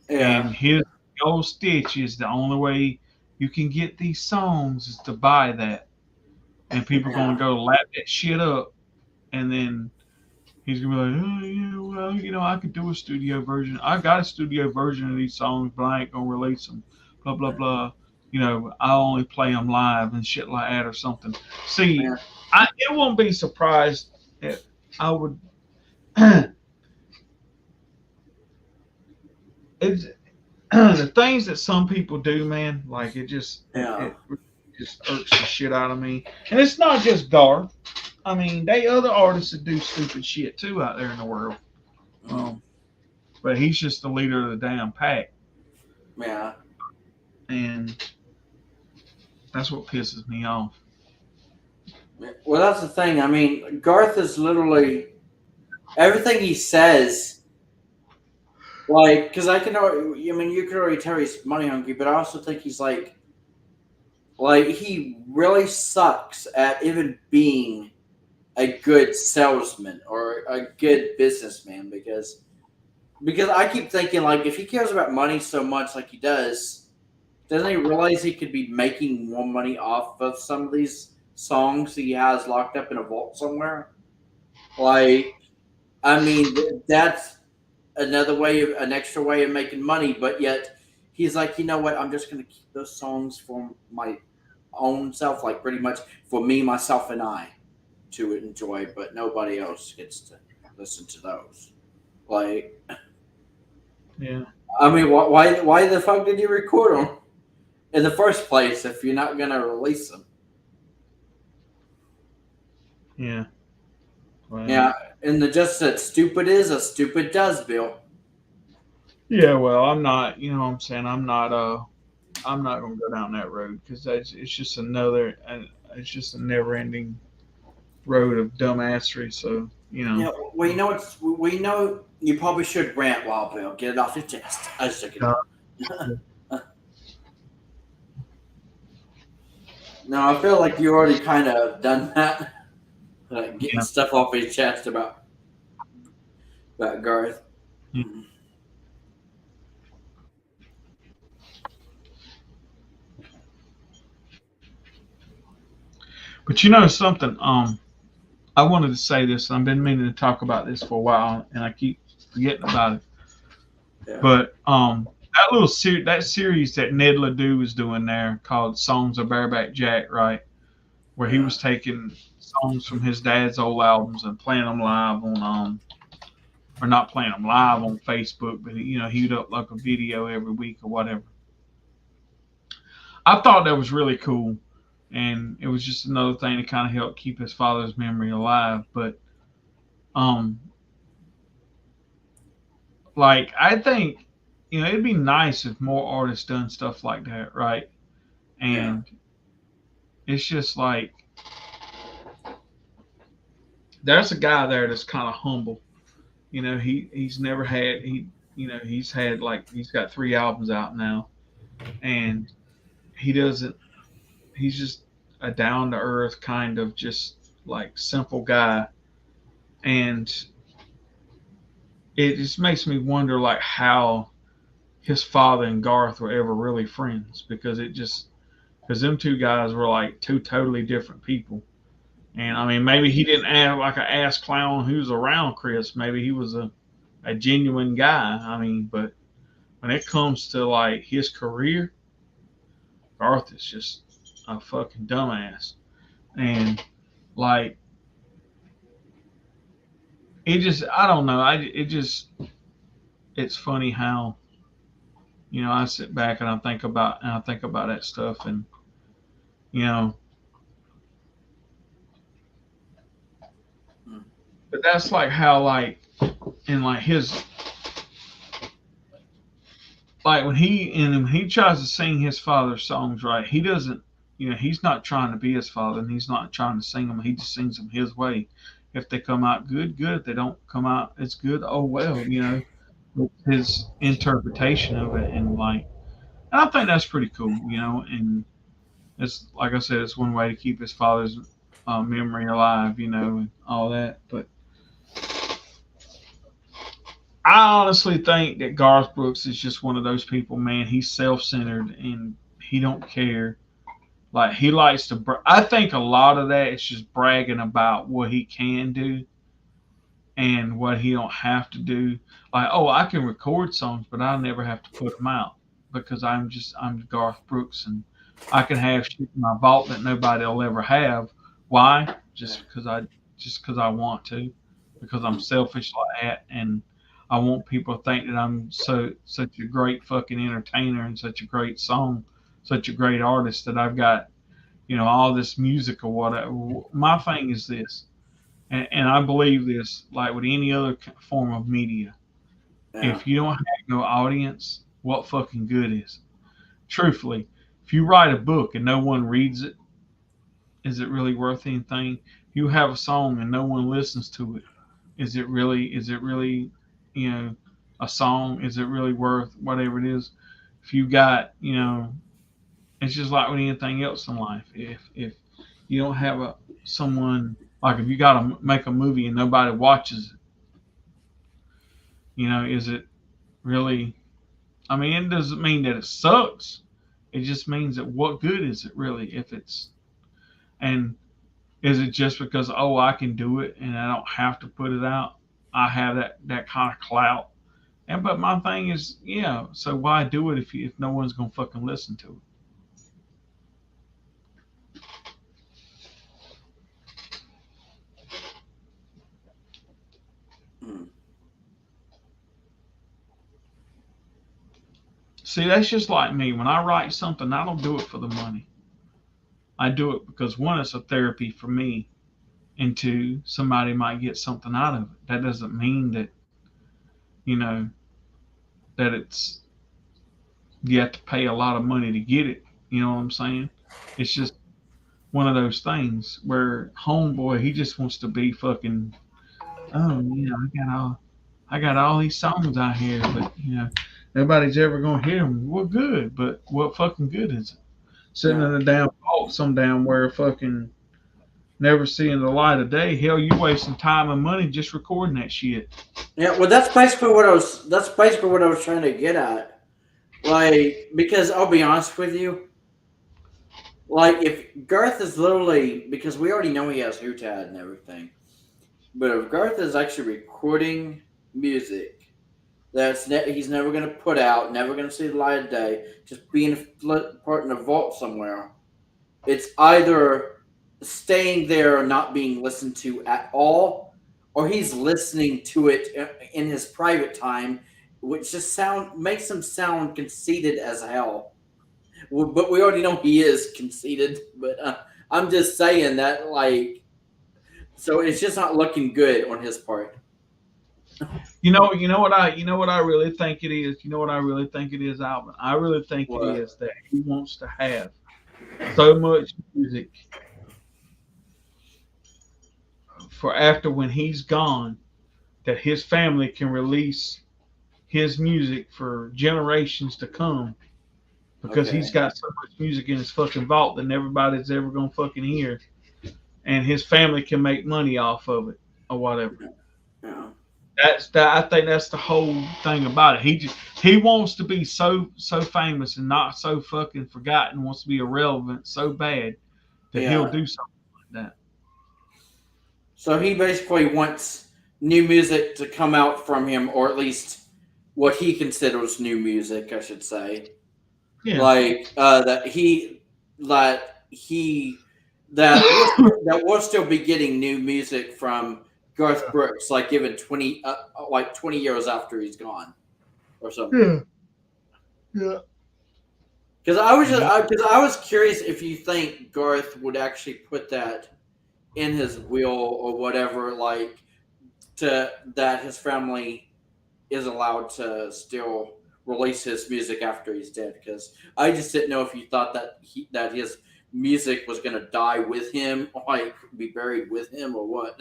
Yeah. And his old stitch is the only way you can get these songs is to buy that, and people are gonna go lap that shit up, and then he's gonna be like, oh yeah, well, you know, I could do a studio version. I got a studio version of these songs, but I ain't gonna release them. Blah blah blah. You know, I'll only play them live and shit like that or something. See, it won't be surprised if I would. the things that some people do, man, like it just Yeah. it just irks the shit out of me. And it's not just Garth. I mean, they other artists that do stupid shit too out there in the world. But he's just the leader of the damn pack, Yeah. and that's what pisses me off. Well, that's the thing. I mean, Garth is literally everything he says. Like, because I mean, you can already tell he's money hungry, but I also think he's like he really sucks at even being a good salesman or a good businessman because I keep thinking like if he cares about money so much like he does, doesn't he realize he could be making more money off of some of these songs he has locked up in a vault somewhere? Like, I mean, that's an extra way of making money, but yet he's like, you know what? I'm just going to keep those songs for my own self, like pretty much for me, myself, and I to enjoy, but nobody else gets to listen to those. Like, Yeah. I mean, why the fuck did you record them in the first place if you're not going to release them? Yeah. Well, Yeah, and the just that stupid is as stupid does, Bill. Yeah, well, I'm not. You know what I'm saying? I'm not gonna go down that road because it's just another. It's just a never-ending road of dumbassery. So you know. Yeah, well, you know what? We know you probably should rant, Wild Bill. Get it off your chest. I just took it. No, I feel like you already kind of done that. Like getting stuff off his chest about Garth. Yeah. But you know something? I wanted to say this. I've been meaning to talk about this for a while, and I keep forgetting about it. Yeah. But that little that series that Ned Ledoux was doing there called "Songs of Bareback Jack," right, where he was taking songs from his dad's old albums and playing them live on or not playing them live on Facebook, but you know he'd upload a video every week or whatever. I thought that was really cool, and it was just another thing to kind of help keep his father's memory alive. But like I think it'd be nice if more artists done stuff like that, right? And it's just like there's a guy there that's kind of humble. You know, he's never had he's had like he's got 3 albums out now, and he doesn't. He's just a down to earth kind of just like simple guy, and it just makes me wonder like how his father and Garth were ever really friends because them 2 guys were like 2 totally different people. And I mean, maybe he didn't have like an ass clown who's around Chris. Maybe he was a genuine guy. I mean, but when it comes to like his career, Garth is just a fucking dumbass. And like, I don't know. It's funny how, I sit back and I think about that stuff and, but that's like how like in like his like when he tries to sing his father's songs, right, he doesn't, he's not trying to be his father and he's not trying to sing them. He just sings them his way. If they come out good. If they don't come out as good, oh well, his interpretation of it. And like, I think that's pretty cool, and it's like I said, it's one way to keep his father's memory alive, and all that. But I honestly think that Garth Brooks is just one of those people, man. He's self-centered and he don't care. Like he likes to. I think a lot of that is just bragging about what he can do and what he don't have to do. Like, oh, I can record songs, but I never have to put them out because I'm Garth Brooks and I can have shit in my vault that nobody will ever have. Why? Just because I want to, because I'm selfish like that. And I want people to think that I'm such a great fucking entertainer and such a great song, such a great artist that I've got, all this music or whatever. My thing is this, and I believe this, like with any other form of media. Yeah. If you don't have no audience, what fucking good is it? Truthfully, if you write a book and no one reads it, is it really worth anything? You have a song and no one listens to it. Is it really, a song? Is it really worth whatever it is? If you got, it's just like with anything else in life. If you don't have someone, like if you got to make a movie and nobody watches it, is it really? I mean, it doesn't mean that it sucks. It just means that what good is it really if it's and is it just because, oh, I can do it and I don't have to put it out? I have that kind of clout. But my thing is, yeah. So why do it if no one's gonna fucking listen to it? Mm. See, that's just like me. When I write something, I don't do it for the money. I do it because one, it's a therapy for me, and two, somebody might get something out of it. That doesn't mean that you know that it's you have to pay a lot of money to get it. You know what I'm saying? It's just one of those things where homeboy he just wants to be fucking. Oh, I got all these songs out here, but nobody's ever gonna hear them. Well, good, but what fucking good is it? Sitting Yeah. in a damn vault some damn where fucking never seeing the light of day. Hell, you wasting time and money just recording that shit. Yeah, well, that's basically what I was. That's basically what I was trying to get at. Like, because I'll be honest with you, like if Garth is literally, because we already know he has Hootad and everything, but if Garth is actually recording music he's never going to put out, never going to see the light of day, just being part in a vault somewhere, it's either staying there or not being listened to at all, or he's listening to it in his private time, which just makes him sound conceited as hell. But we already know he is conceited. But I'm just saying that, like, so it's just not looking good on his part. You know what I really think it is. You know what I really think it is, Alvin. I really think it What? is that he wants to have so much music for after when he's gone that his family can release his music for generations to come because Okay. he's got so much music in his fucking vault that everybody's ever gonna fucking hear, and his family can make money off of it or whatever. Yeah. I think that's the whole thing about it. He wants to be so famous and not so fucking forgotten. Wants to be irrelevant so bad that he'll Yeah. do something like that. So he basically wants new music to come out from him, or at least what he considers new music, I should say. Yeah. Like that we'll still be getting new music from Garth Brooks, like given 20 years after he's gone, or something. Yeah. Yeah. Because I was curious if you think Garth would actually put that in his will or whatever, like that his family is allowed to still release his music after he's dead. Because I just didn't know if you thought that his music was gonna die with him, like be buried with him, or what.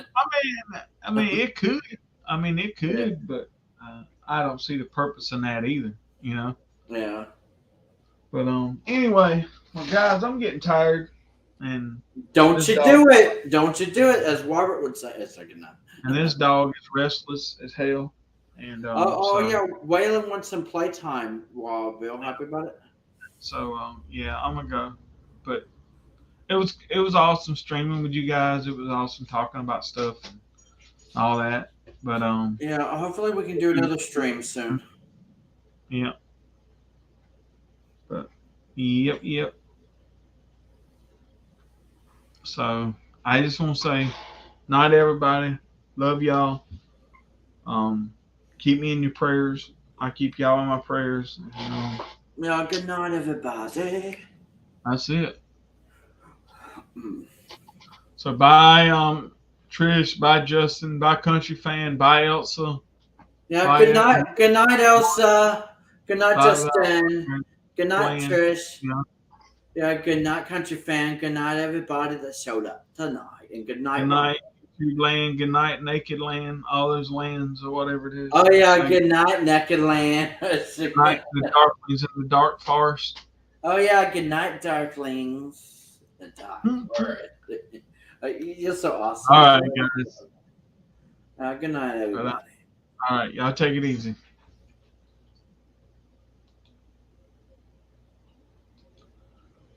I mean, it could. It could, but I don't see the purpose in that either. Yeah. But anyway, well, guys, I'm getting tired, and Don't this you dog, do it? Don't you do it? As Robert would say. It's like enough. and this dog is restless as hell, and Oh so yeah, Waylon wants some playtime. Wow, Bill, happy about it. so yeah, I'm gonna go. But it was awesome streaming with you guys. It was awesome talking about stuff and all that. But Yeah, hopefully we can do another stream soon. yeah. But yep. So I just want to say, night everybody. Love y'all. Um, keep me in your prayers. I keep y'all in my prayers. Yeah, good night, everybody. That's it. Mm. So bye, Trish. Bye, Justin. Bye, Country Fan. Bye, Elsa. Yeah, Bye, good night. Good night, Elsa. Good night, Bye, Justin. Good night, Glenn. Trish. Yeah. Yeah, good night, Country Fan. Good night, everybody that showed up tonight. And good night, Good Rob. night, YouTube Land. Good night, Naked Land. All those lands or whatever it is. Oh, yeah, Thank good night, Naked Land. Good night, the Darklings in the Dark Forest. Oh, yeah, good night, Darklings. The Dark Forest. You're so awesome. All right, guys. Good night, everybody. All right, y'all take it easy.